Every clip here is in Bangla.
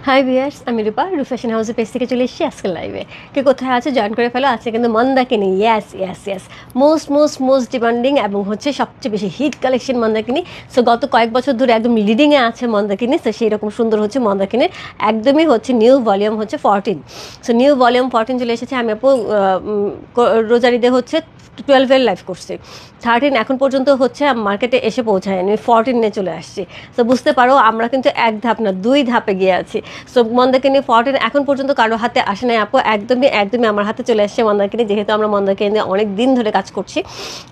হাই ভিয়ার্স, আমি রূপা ফ্যাশন হাউসের পেজ থেকে চলে এসেছি আজকে লাইভে। কে কোথায় আছে জয়েন করে ফেলো। আছে কিন্তু Mandakini, yes yes yes, most demanding এবং হচ্ছে সবচেয়ে বেশি হিট কালেকশন মন্দাকিনী। সো গত কয়েক বছর ধরে একদম লিডিংয়ে আছে মন্দাকিনী। সো সেই রকম সুন্দর হচ্ছে মন্দাকিনীর একদমই হচ্ছে নিউ ভলিউম হচ্ছে 14। সো নিউ ভলিউম 14 চলে এসেছে। আমি আপু রোজারিদে হচ্ছে 12-এর লাইভ করছি, 13 এখন পর্যন্ত হচ্ছে মার্কেটে এসে পৌঁছায়, আমি 14 নিয়ে চলে আসছি। সো বুঝতে পারো আমরা কিন্তু এক ধাপ না 2 ধাপে গিয়ে আছি। সো মন্দাকিনী 14 এখন পর্যন্ত কারো হাতে আসে নাই আপু, একদমই আমার হাতে চলে আসছে মন্দাকিনী, যেহেতু আমরা মন্দাকিনী নিয়ে অনেক দিন ধরে কাজ করছি।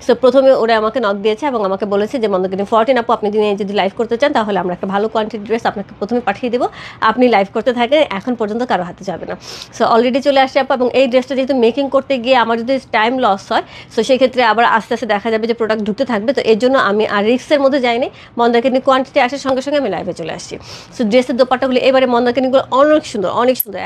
সো প্রথমে ওরা আমাকে নক দিয়েছে এবং আমাকে বলেছে যে মন্দাকিনী 14 আপু আপনি যদি লাইভ করতে চান তাহলে আমরা একটা ভালো কোয়ান্টিটি ড্রেস আপনাকে প্রথমে পাঠিয়ে দেবো, আপনি লাইভ করতে থাকেন, এখন পর্যন্ত কারো হাতে যাবে না। সো অলরেডি চলে আসছে আপু, এবং এই ড্রেসটা যেহেতু মেকিং করতে গিয়ে আমার যদি টাইম লস হয়, সো সেই ক্ষেত্রে আবার আস্তে আস্তে দেখা যাবে যে প্রোডাক্ট ঢুকতে থাকবে। তো এর জন্য আমি আর রিস্কের মধ্যে যাইনি, মন্দাকিনী কোয়ান্টিটি আসার সঙ্গে সঙ্গে আমি লাইভে চলে আসছি। সো ড্রেসের দোপাট্টাগুলি এবারে মন্দাকিনীগুলো অনেক সুন্দর,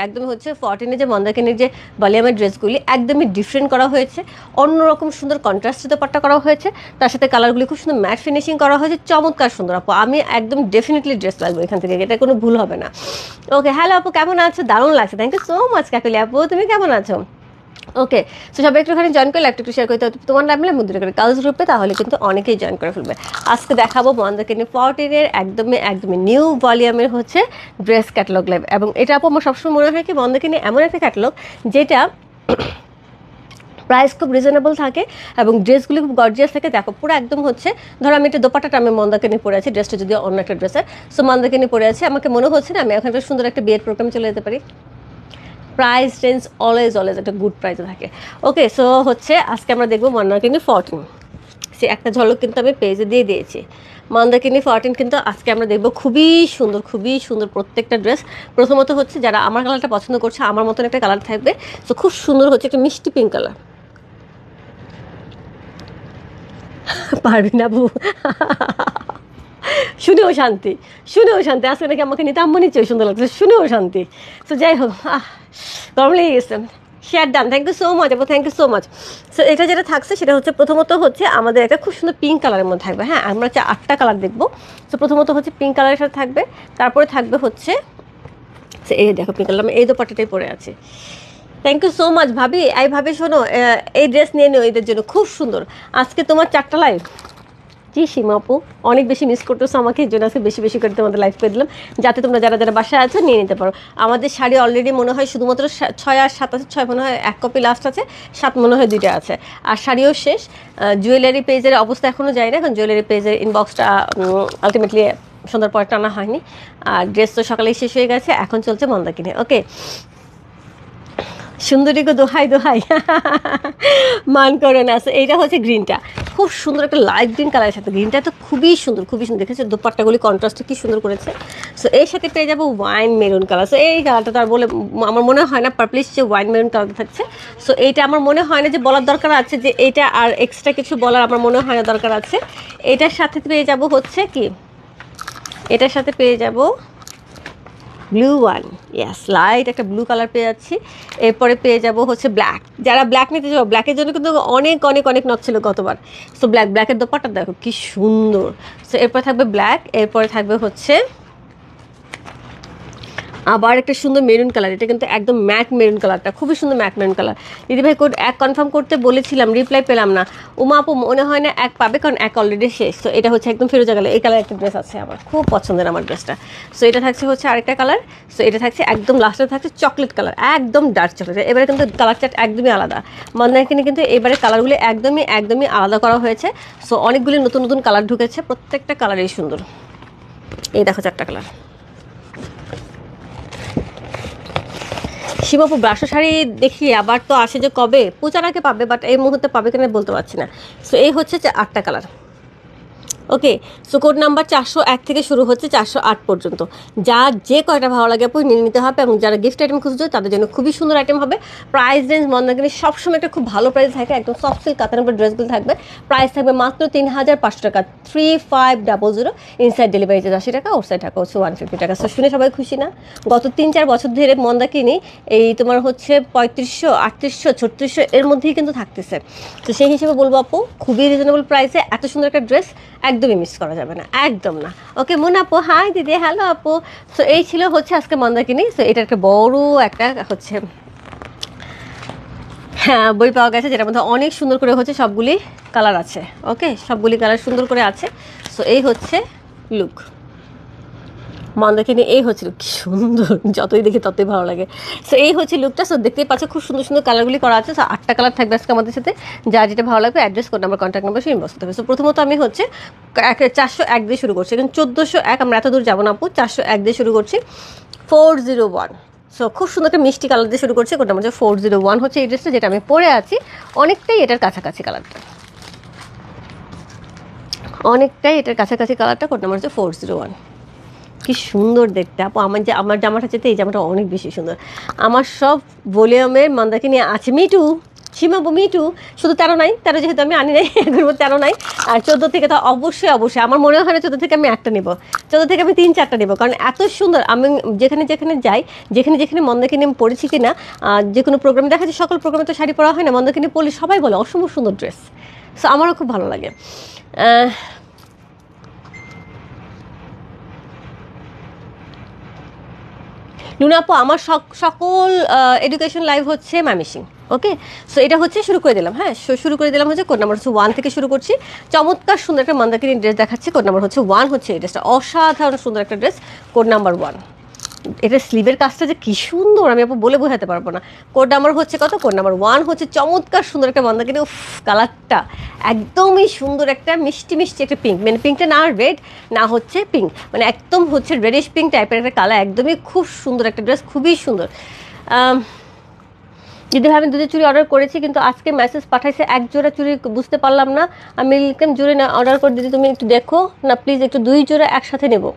একদমই হচ্ছে 14 যে মন্দাকিনীর যে ভলিউমের ড্রেসগুলি একদমই ডিফারেন্ট করা হয়েছে, অন্যরকম সুন্দর কন্ট্রাস্টের দোপাট্টা করা হয়েছে, তার সাথে কালারগুলি খুব সুন্দর ম্যাট ফিনিশিং করা হয়েছে, চমৎকার সুন্দর আপু। আমি একদম ডেফিনেটলি ড্রেস লাগবে এখান থেকে, এটা কোনো ভুল হবে না। ওকে, হ্যালো আপু, কেমন আছো? দারুণ লাগছে, থ্যাংক ইউ সো মাচ কাকলি আপু, তুমি কেমন আছো? ওকে, সো সবাই একটুখানি জয়েন করে একটু শেয়ার করতে হবে তোমার নামলে মুদ্রা করে কাজ গ্রুপে, তাহলে কিন্তু অনেকেই জয়েন করে ফেলবে। আজকে দেখাবো মন্দাকিনী 14-এর একদমই নিউ ভলিউমের হচ্ছে ড্রেস ক্যাটালগ লাইভ। এবং এটা আপু আমার সবসময় মনে হয় কি মন্দাকিনী এমন একটা ক্যাটালগ যেটা প্রাইস খুব রিজনেবল থাকে এবং ড্রেসগুলি খুব গর্জিয়াস থাকে। দেখো পুরো একদম হচ্ছে, ধরো আমি একটা দোপাট্টাটা আমি মন্দাকিনী পরে আছি, ড্রেসটা যদি অন্য একটা ড্রেসের, সো মন্দাকিনী পরে আছে, আমাকে মনে হচ্ছে না আমি এখন একটা সুন্দর একটা বিয়ের প্রোগ্রামে চলে যেতে পারি। প্রাইস রেঞ্জ অলওয়েজ একটা গুড প্রাইসে থাকে। ওকে, সো হচ্ছে আজকে আমরা দেখবো মন্দাকিনী 14। সে একটা ঝলক কিন্তু আমি পেজে দিয়ে দিয়েছি। মন্দাকিনী 14 কিন্তু আজকে আমরা দেখবো খুবই সুন্দর প্রত্যেকটা ড্রেস। প্রথমত হচ্ছে যারা আমার কালারটা পছন্দ করছে, আমার মতন একটা কালার থাকবে, তো খুব সুন্দর হচ্ছে একটা মিষ্টি পিঙ্ক কালার। পারবি না বু, শুনেও শান্তি আজকে নাকি আমাকে নিতে আম্মু নিচ্ছে, সুন্দর লাগছে, শুনেও শান্তি। তো যাই হোক, গরম লেগে গেছে। Share done, thank you so much আপু, thank you so much. So এটা যেটা থাকছে সেটা হচ্ছে প্রথমত হচ্ছে আমাদের একটা খুব সুন্দর পিঙ্ক কালারের মধ্যে থাকবে। হ্যাঁ, আমরা হচ্ছে 8টা কালার দেখবো। সো প্রথমত হচ্ছে পিঙ্ক কালারের সাথে থাকবে, তারপরে থাকবে হচ্ছে এই দেখো পিঙ্ক কালার, আমি এই দোপাট্টাটাই পরে আছি। থ্যাংক ইউ সো মাচ ভাবি। এই ভাবি শোনো, এই ড্রেস নিয়ে নিও এদের জন্য, খুব সুন্দর। আজকে তোমার 4টা লাইভ। জি সীমা আপু, অনেক বেশি মিস করতেছো আমাকে, এই জন্য আজকে বেশি করে তোমাদের লাইভ করে দিলাম, যাতে তোমরা যারা বাসায় আছো নিয়ে নিতে পারো। আমাদের শাড়ি অলরেডি মনে হয় শুধুমাত্র 6 আর 7 আছে, 6 মনে হয় 1 কপি লাস্ট আছে, 7 মনে হয় 2টা আছে, আর শাড়িও শেষ। জুয়েলারি পেজের অবস্থা এখনও যায় না, এখন জুয়েলারি পেজের ইনবক্সটা আলটিমেটলি সন্ধ্যার পর টানা হয়নি, আর ড্রেস তো সকালেই শেষ হয়ে গেছে, এখন চলছে মন্দাকিনী। ওকে, সুন্দরী গো দোহাই মান করে না। এইটা হচ্ছে গ্রিনটা, খুব সুন্দর একটা লাইট গ্রিন কালারের সাথে, গ্রিনটা তো খুবই সুন্দর দেখেছে, দোপাট্টাগুলি কন্ট্রাস্টে কি সুন্দর করেছে। সো এর সাথে পেয়ে যাবো ওয়াইন মেরুন কালার। সো এই কালারটা তো আর বলে আমার মনে হয় না, পার্পলিশ যে ওয়াইন মেরুন কালারটা থাকছে, সো এইটা আমার মনে হয় না যে বলার দরকার আছে, যে এইটা আর এক্সট্রা কিছু বলার আমার মনে হয় না দরকার আছে। এটার সাথে পেয়ে যাব হচ্ছে কি, এটার সাথে পেয়ে যাব ব্লু ওয়ান, ইয়াস, লাইট একটা ব্লু কালার পেয়ে যাচ্ছি। এরপরে পেয়ে যাব হচ্ছে ব্ল্যাক, যারা ব্ল্যাক নিতে যাবো, ব্ল্যাকের জন্য কিন্তু অনেক নক ছিল গতবার। সো ব্ল্যাকের দোপাট্টা দেখো কি সুন্দর। সো এরপরে থাকবে ব্ল্যাক, এরপরে থাকবে হচ্ছে আবার একটা সুন্দর মেরুন কালার, এটা কিন্তু একদম ম্যাট মেরুন কালারটা, খুবই সুন্দর ম্যাট মেরুন কালার। দিদিভাই কোড 1 কনফার্ম করতে বলেছিলাম, রিপ্লাই পেলাম না। উমা আপু মনে হয় না 1 পাবে, কারণ 1 অলরেডি শেষ। তো এটা হচ্ছে একদম ফিরোজা কালার, এই কালার একটা ড্রেস আছে আমার, খুব পছন্দের আমার ড্রেসটা। সো এটা থাকছে হচ্ছে আরেকটা কালার। সো এটা থাকছে একদম লাস্টে থাকছে চকলেট কালার, একদম ডার্ক চকলেট। এবারে কিন্তু কালার চার্ট একদমই আলাদা, মন্দাকিনী কিন্তু এবারে কালারগুলি একদমই আলাদা করা হয়েছে। সো অনেকগুলি নতুন কালার ঢুকেছে, প্রত্যেকটা কালারই সুন্দর। এই দেখো 4টা কালার। শিবপু ব্রাশো শাড়ি দেখি আবার তো আসে যে কবে, পূজার আগে পাবে, বাট এই মুহূর্তে পাবে কিনা বলতে পারছি না। সো এই হচ্ছে 8টা colour. Okay, so code number 401 থেকে শুরু হচ্ছে 408 পর্যন্ত, যার যে কয়টা ভালো লাগে আপু নিয়ে নিতে হবে। এবং যারা গিফট আইটেম খুঁজছো তাদের জন্য খুবই সুন্দর আইটেম হবে। প্রাইস রেঞ্জ মন্দাকিনী সবসময় একটা খুব ভালো প্রাইস থাকে, একদম সফট সিল্ক কাতানের উপর ড্রেসগুলো থাকবে। প্রাইস থাকবে মাত্র 3500 টাকা, 3500। ইনসাইড ডেলিভারি চার্জ 80 টাকা, আউটসাইড টাকা হচ্ছে 150 টাকা। সো শুনে সবাই খুশি না? গত 3-4 বছর ধরে মন্দাকিনী এই তোমার হচ্ছে 3500, 3800, 3600 এর মধ্যেই কিন্তু থাকতেছে। তো সেই হিসেবে বলবো আপু খুবই রিজনেবল প্রাইসে এত সুন্দর একটা ড্রেস একদমই মিস করা যাবে না, একদম না। ওকে মুন আপু, হাই দিদি, হ্যালো আপু। সো এই ছিল হচ্ছে আজকে মন্দাকিনী। সো এটা একটা বড় একটা হচ্ছে হ্যাঁ বই পাওয়া গেছে, যেটার মধ্যে অনেক সুন্দর করে হচ্ছে সবগুলি কালার আছে। ওকে, সবগুলি কালার সুন্দর করে আছে। সো এই হচ্ছে লুক মন্দাকিনী, এই হচ্ছে কি সুন্দর, যতই দেখি ততই ভালো লাগে। সো এই হচ্ছে লুকটা। সো দেখতেই পাচ্ছ খুব সুন্দর সুন্দর কালারগুলি করা আছে। সো 8টা কালার থাকবে আজকে আমাদের সাথে, যার যেটা ভালো লাগবে address, code number, contact number সে ইনবক্স করতে হবে। সো প্রথমত আমি হচ্ছে 401 দিয়ে শুরু করছি, কিন্তু 1401 আমরা এত দূর যাবো না আপু, 401 দিয়ে শুরু করছি। 401। সো খুব সুন্দর একটা মিষ্টি কালার দিয়ে শুরু করছি, কোড নাম্বার 401 হচ্ছে এই ড্রেসটা যেটা আমি পরে আছি। অনেকটাই এটার কাছাকাছি কালারটা, অনেকটাই এটার কাছাকাছি কালারটা, কোড নাম্বার হচ্ছে 401। কি সুন্দর দেখতে আপু, আমার জামাটা চেতে এই জামাটা অনেক বেশি সুন্দর। আমার সব ভলিউমের মন্দাকিনী আছে। মিটু সীমাবু মিটু, শুধু 13 নাই, 13 যেহেতু আমি আনি নাই, এগুলোর মধ্যে 13 নাই। আর 14 থেকে তো অবশ্যই অবশ্যই আমার মনে হয় না 14 থেকে আমি একটা নেবো, 14 থেকে আমি 3-4টা নেবো, কারণ এত সুন্দর। আমি যেখানে যেখানে যাই, যেখানে যেখানে মন্দাকিনী আমি পড়েছি কিনা, যে কোনো প্রোগ্রামে দেখা যায়, সকল প্রোগ্রামে তো শাড়ি পরা হয় না, মন্দাকিনী পরলে সবাই বলে অসম্ভব সুন্দর ড্রেস। সো আমারও খুব ভালো লাগে। লুনা আপু, আমার সকল এডুকেশন লাইভ হচ্ছে ম্যামিসিং। ওকে, সো এটা হচ্ছে শুরু করে দিলাম। হ্যাঁ, শুরু করে দিলাম হচ্ছে কোড নাম্বার হচ্ছে 1 থেকে শুরু করছি। চমৎকার সুন্দর একটা মন্দাকিনী ড্রেস দেখাচ্ছে, কোড নাম্বার হচ্ছে 1 হচ্ছে এই ড্রেসটা, অসাধারণ সুন্দর একটা ড্রেস, কোড নাম্বার 1। এটা স্লিভের কাজটা যে কি সুন্দর আমি আপু বলে বোঝাতে পারবো না। কোড নাম্বার হচ্ছে কত, কোড নাম্বার 1 হচ্ছে চমৎকার সুন্দর একটা মন্দাকিনী। উফ, কালারটা একদমই সুন্দর, একটা মিষ্টি মিষ্টি একটা পিঙ্ক, মানে পিঙ্কটা না রেড না হচ্ছে পিঙ্ক, মানে একদম হচ্ছে রেডিশ পিঙ্ক টাইপের একটা কালার, একদমই খুব সুন্দর একটা ড্রেস, খুবই সুন্দর। যদি আমি দুটো চুড়ি অর্ডার করেছি, কিন্তু আজকে মেসেজ পাঠাইছে এক জোড়া চুড়ি, বুঝতে পারলাম না। আমি লিখলাম জুড়ি না অর্ডার করে দিদি, তুমি একটু দেখো না প্লিজ, একটু 2 জোড়া একসাথে নেবো।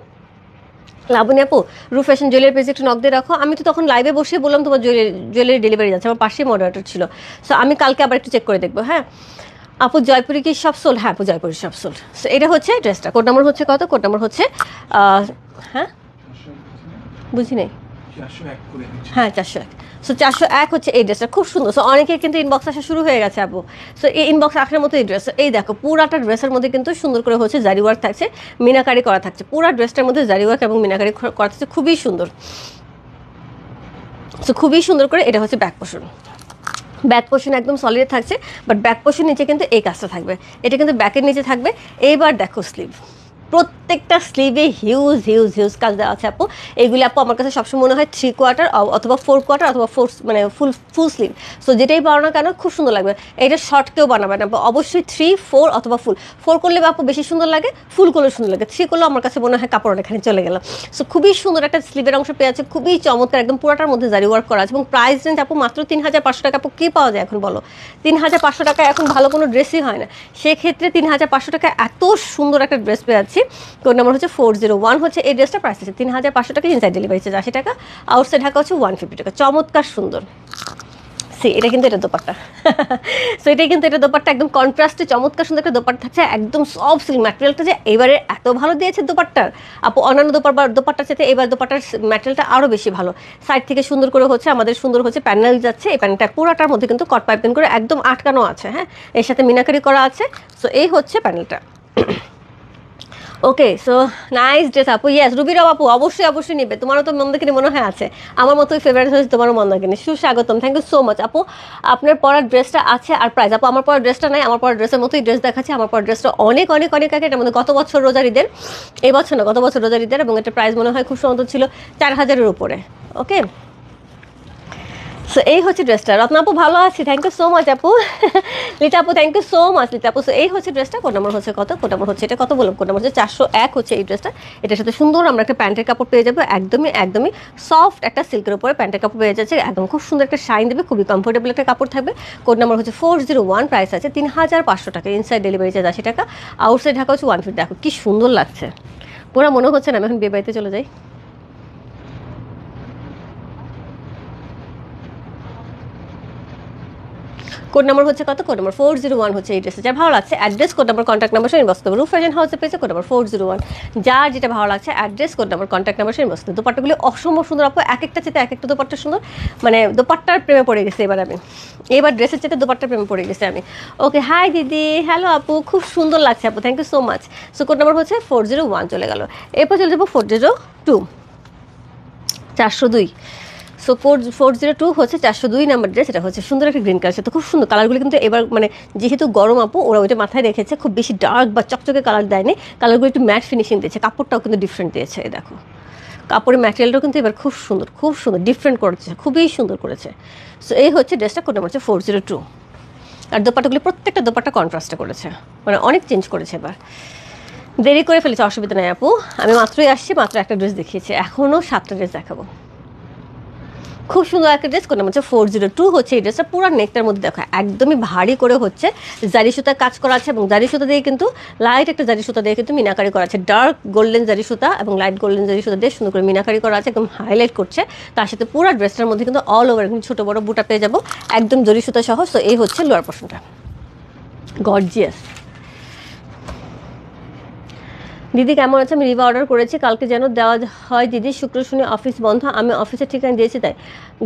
লাবণী আপু, রু ফ্যাশন জুয়েলারি পেজে একটু নক দিয়ে রাখো। আমি তো তখন লাইভে বসে বললাম তোমার জুয়েলারি ডেলিভারি যাচ্ছে, আমার পাশেই মডারেটর ছিল। সো আমি কালকে আবার একটু চেক করে দেখবো। হ্যাঁ আপু, জয়পুরি কি সব সোল? হ্যাঁ আপু, জয়পুরি সব সোল। সো এটা হচ্ছে ড্রেসটা, কোড নাম্বার হচ্ছে কত, কোড নাম্বার হচ্ছে হ্যাঁ বুঝি নাই, হ্যাঁ 401। সো 401 হচ্ছে এই ড্রেসটা, খুব সুন্দর। সো অনেকের কিন্তু ইনবক্স আসা শুরু হয়ে গেছে আপু। সো এই ইনবক্স আসার মতো এই ড্রেস, এই দেখো পুরাটা ড্রেসের মধ্যে কিন্তু সুন্দর করে হচ্ছে জারি ওয়ার্ক থাকছে, মিনাকারি করা থাকছে, পুরা ড্রেসটার মধ্যে জারি ওয়ার্ক এবং মিনাকারি করা থাকছে, খুবই সুন্দর। সো খুবই সুন্দর করে এটা হচ্ছে ব্যাক পোর্শন, ব্যাক পোর্শন একদম সলিড থাকছে, বাট ব্যাক পোর্শন নিচে কিন্তু এই কাজটা থাকবে, এটা কিন্তু ব্যাকের নিচে থাকবে। এইবার দেখো স্লিভ, প্রত্যেকটা স্লিভে হিউজ হিউজ হিউজ কাজ দেওয়া আছে আপু। এইগুলি আপু আমার কাছে সবসময় মনে হয় 3/4 অথবা 4/4 অথবা 4 মানে ফুল স্লিভ। সো যেটাই বানানো না কেন খুব সুন্দর লাগবে। এটা শর্ট কেউ বানাবে না, অবশ্যই 3, 4 অথবা ফুল। 4 করলে আপু বেশি সুন্দর লাগে, ফুল করলে সুন্দর লাগে, 3 করলে আমার কাছে মনে হয় কাপড় এখানে চলে গেল। সো খুবই সুন্দর একটা স্লিভের অংশ পেয়ে আছে, খুবই চমৎকার, একদম পুরাটার মধ্যে জারি ওয়ার্ক করা আছে। এবং প্রাইস রেঞ্জ আপু মাত্র 3500 টাকা। আপু কী পাওয়া যায় এখন বলো? 3500 টাকা এখন ভালো কোনো ড্রেসই হয় না, সেক্ষেত্রে 3500 টাকা এত সুন্দর একটা ড্রেস পেয়ে যাচ্ছি। কোড নাম্বার হচ্ছে 401 হচ্ছে এই ড্রেসটা, প্রাইস আছে 3500 টাকা, ইনসাইড ডেলিভারি চার্জ 80 টাকা, আউটসাইড ঢাকা হচ্ছে 150 টাকা। চমৎকার সুন্দর। সি এটা কিন্তু এটা দোপাট্টা। সো এটাই কিন্তু এটা দোপাট্টা, একদম কন্ট্রাস্টে চমৎকার সুন্দর একটা দোপাট্টা থাকছে, একদম সফট সিল্ক ম্যাটেরিয়ালটা যে এবারে এত ভালো দিয়েছে দোপাট্টার আপু, অন্যান্য দোপাট্টার সাথে এবার দোপাট্টার ম্যাটেরিয়ালটা আরও বেশি ভালো। সাইড থেকে সুন্দর করে হচ্ছে আমাদের সুন্দর হচ্ছে প্যানেল যাচ্ছে, এই প্যানেলটা পুরাটার মধ্যে কিন্তু কট পাইপিং করে একদম আটকানো আছে। হ্যাঁ, এর সাথে মিনাকারি করা আছে। সো এই হচ্ছে প্যানেলটা। ওকে, সো নাইস ড্রেস আপু। ইয়েস রুবিরাও আপু, অবশ্যই অবশ্যই নেবে, তোমারও তো মন্দাকিনী মনে হয় আছে, আমার মতোই ফেভারিট হয়েছে তোমারও মন্দাকিনী। সুস্বাগতম, থ্যাংক ইউ সো মাচ আপু। আপনার পরার ড্রেসটা আছে আর প্রাইস আপু, আমার পরার ড্রেসটা নাই, আমার পরার ড্রেসের মতোই ড্রেস দেখাচ্ছে। আমার পরার ড্রেসটা অনেক অনেক অনেক আগে, এটার মধ্যে গত বছর রোজার ঈদের, এই বছর না গত বছর রোজার ঈদের, এবং এটা প্রাইস মনে হয় খুব সুন্দর ছিল 4000-এর উপরে। ওকে, সো এই হচ্ছে ড্রেসটা। রত্না আপু ভালো আছি, থ্যাংক ইউ সো মাচ আপু। লিটা আপু থ্যাংক ইউ সো মাচ লিটা আপু। সো এই হচ্ছে ড্রেসটা, কোড নাম্বার হচ্ছে কত, কোড নাম্বার হচ্ছে এটা কত বললাম, কোড নাম্বার হচ্ছে 401 হচ্ছে এই ড্রেসটা। এটার সাথে সুন্দর আমরা একটা প্যান্টের কাপড় পেয়ে যাবো, একদমই একদমই সফট একটা সিল্কের উপরে প্যান্টের কাপড় পেয়ে যাচ্ছে, একদম খুব সুন্দর একটা শাইন দেবে, খুবই কমফোর্টেবল একটা কাপড় থাকবে। কোড নাম্বার হচ্ছে 401, প্রাইস আছে 3500 টাকা, ইনসাইড ডেলিভারি চার্জ 80 টাকা, আউটসাইড ঢাকা হচ্ছে 150। দেখো কি সুন্দর লাগছে, পুরো মনে হচ্ছে না আমি এখন বিয়ে বাড়িতে চলে যাই। কোড নাম্বার হচ্ছে কত? কোড নাম্বার 401 হচ্ছে এই ড্রেসটা। যার ভালো লাগছে address, code number, contact number সহ ইনবক্স করবে। রূপ ফ্যাশন হাউসের পেজে কোড নাম্বার 401। যার যেটা ভালো লাগছে address, code number, contact number সহ ইনবক্স করবে। দোপাট্টাগুলি অসম্ভব সুন্দর আপু, এক একটা চেতে এক একটা দোপাট্টা সুন্দর, মানে দোপাট্টার প্রেমে পড়ে গেছে এবার আমি, এবার ড্রেসের চেতে দোপাট্টার প্রেমে পড়ে গেছে আমি। ওকে, হাই দিদি, হ্যালো আপু, খুব সুন্দর লাগছে আপু, thank you so much. So code number হচ্ছে 401 চলে গেল। এরপর চলে যাবো 402, 402। সো 402 হচ্ছে 402 নাম্বার ড্রেস। এটা হচ্ছে সুন্দর একটা গ্রিন কালার, সাথে খুব সুন্দর কালারগুলো কিন্তু এবার মানে যেহেতু গরম আপু ওরা ওইটা মাথায় রেখেছে, খুব বেশি ডার্ক বা চকচকে কালার দেয়নি, কালারগুলো একটু ম্যাট ফিনিশিং দিয়েছে, কাপড়টাও কিন্তু ডিফারেন্ট দিয়েছে। এই দেখো কাপড়ের ম্যাটেরিয়ালটাও কিন্তু এবার খুব সুন্দর, খুব সুন্দর ডিফারেন্ট করেছে, খুবই সুন্দর করেছে। সো এই হচ্ছে ড্রেসটা, কোড নাম্বার হচ্ছে 402। আর দোপাট্টাগুলি প্রত্যেকটা দোপাট্টা কন্ট্রাস্টে করেছে, মানে অনেক চেঞ্জ করেছে এবার। দেরি করে ফেলেছে, অসুবিধা নেই আপু, আমি মাত্রই আসছি, মাত্র একটা ড্রেস দেখিয়েছি, এখনও 7টা ড্রেস দেখাবো। খুব সুন্দর একটা ড্রেস, কোন নাম হচ্ছে 402 হচ্ছে এই ড্রেসটা। পুরো নেকটার মধ্যে দেখো একদমই ভারী করে হচ্ছে জারি সুতার কাজ করা আছে, এবং জারি সুতা দিয়ে কিন্তু লাইট একটা জারি সুতা দিয়ে কিন্তু মিনাকারি করা আছে, ডার্ক গোল্ডেন জারি সুতা এবং লাইট গোল্ডেন জারি সুতা দিয়ে সুন্দর করে মিনাকারি করা আছে, একদম হাইলাইট করছে। তার সাথে পুরো ড্রেসটার মধ্যে কিন্তু অল ওভার একদম ছোটো বড় বুটা পেয়ে যাবো, একদম জরি সুতা সহ। সো এই হচ্ছে লোয়ার পোর্শনটা, গর্জিয়াস। দিদি কেমন আছে? আমি রিভা অর্ডার করেছি, কালকে যেন দেওয়া হয় দিদি, শুক্র শনি অফিস বন্ধ, আমি অফিসের ঠিকানা দিয়েছি তাই।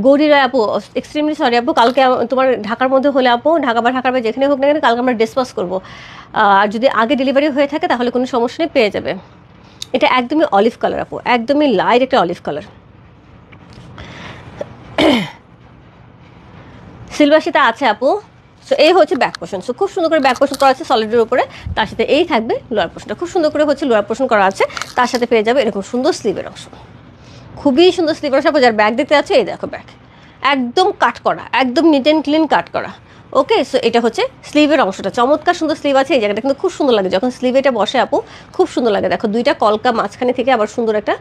গৌরী রায় আপু, এক্সট্রিমলি সরি আপু, কালকে তোমার ঢাকার মধ্যে হলে আপু, ঢাকা বা ঢাকার বাইরে যেখানে হোক না কেন, কালকে আমরা ডিসপাস করবো। আর যদি আগে ডেলিভারি হয়ে থাকে তাহলে কোনো সমস্যা নেই, পেয়ে যাবে। এটা একদমই অলিভ কালার আপু, একদমই লাইট একটা অলিভ কালার। সিলভাসিটা আছে আপু। সো এই হচ্ছে ব্যাক পোর্শন। সো খুব সুন্দর করে ব্যাক পোর্শন করা আছে সলিডের উপরে, তার সাথে এই থাকবে লোয়ার পোর্শনটা, খুব সুন্দর করে হচ্ছে লোয়ার পোর্শন করা আছে, তার সাথে পেয়ে যাবে এরকম সুন্দর স্লিভের অংশ, খুবই সুন্দর স্লিভের অংশ। যার ব্যাগ দেখতে আছে, এই দেখো ব্যাগ একদম কাট করা, একদম নিট অ্যান্ড ক্লিন কাট করা। ওকে, সো এটা হচ্ছে স্লিভের অংশটা, চমৎকার সুন্দর স্লিভ আছে। এই জায়গাটা কিন্তু খুব সুন্দর লাগে যখন স্লিভ এটা বসে আপু, খুব সুন্দর লাগে। দেখো দুইটা কলকা মাঝখানে থেকে আবার সুন্দর একটা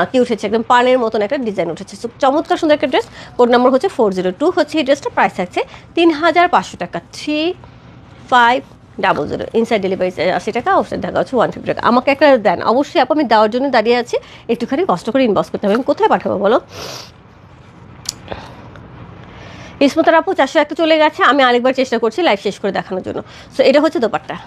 কি উঠেছে, একদম পানের মতন একটা ডিজাইন উঠেছে। সো চমৎকার সুন্দর একটা ড্রেস। কোড নাম্বার হচ্ছে 402 হচ্ছে এই ড্রেসটা, প্রাইস থাকছে 3500 টাকা, 3500। ইনসাইড ডেলিভারি 80 টাকা, আউটসাইড ঢাকা হচ্ছে 150 টাকা। আমাকে একটা দেন অবশ্যই আপু, আমি দেওয়ার জন্য দাঁড়িয়ে আছি, একটুখানি কষ্ট করে ইনবক্স করতে হবে। আমি কোথায় পাঠাবো বলো? ইসমতার আপু 401 চলে গেছে, আমি আরেকবার চেষ্টা করছি লাইভ শেষ করে দেখানোর জন্য। সো এটা হচ্ছে দোপাট্টা,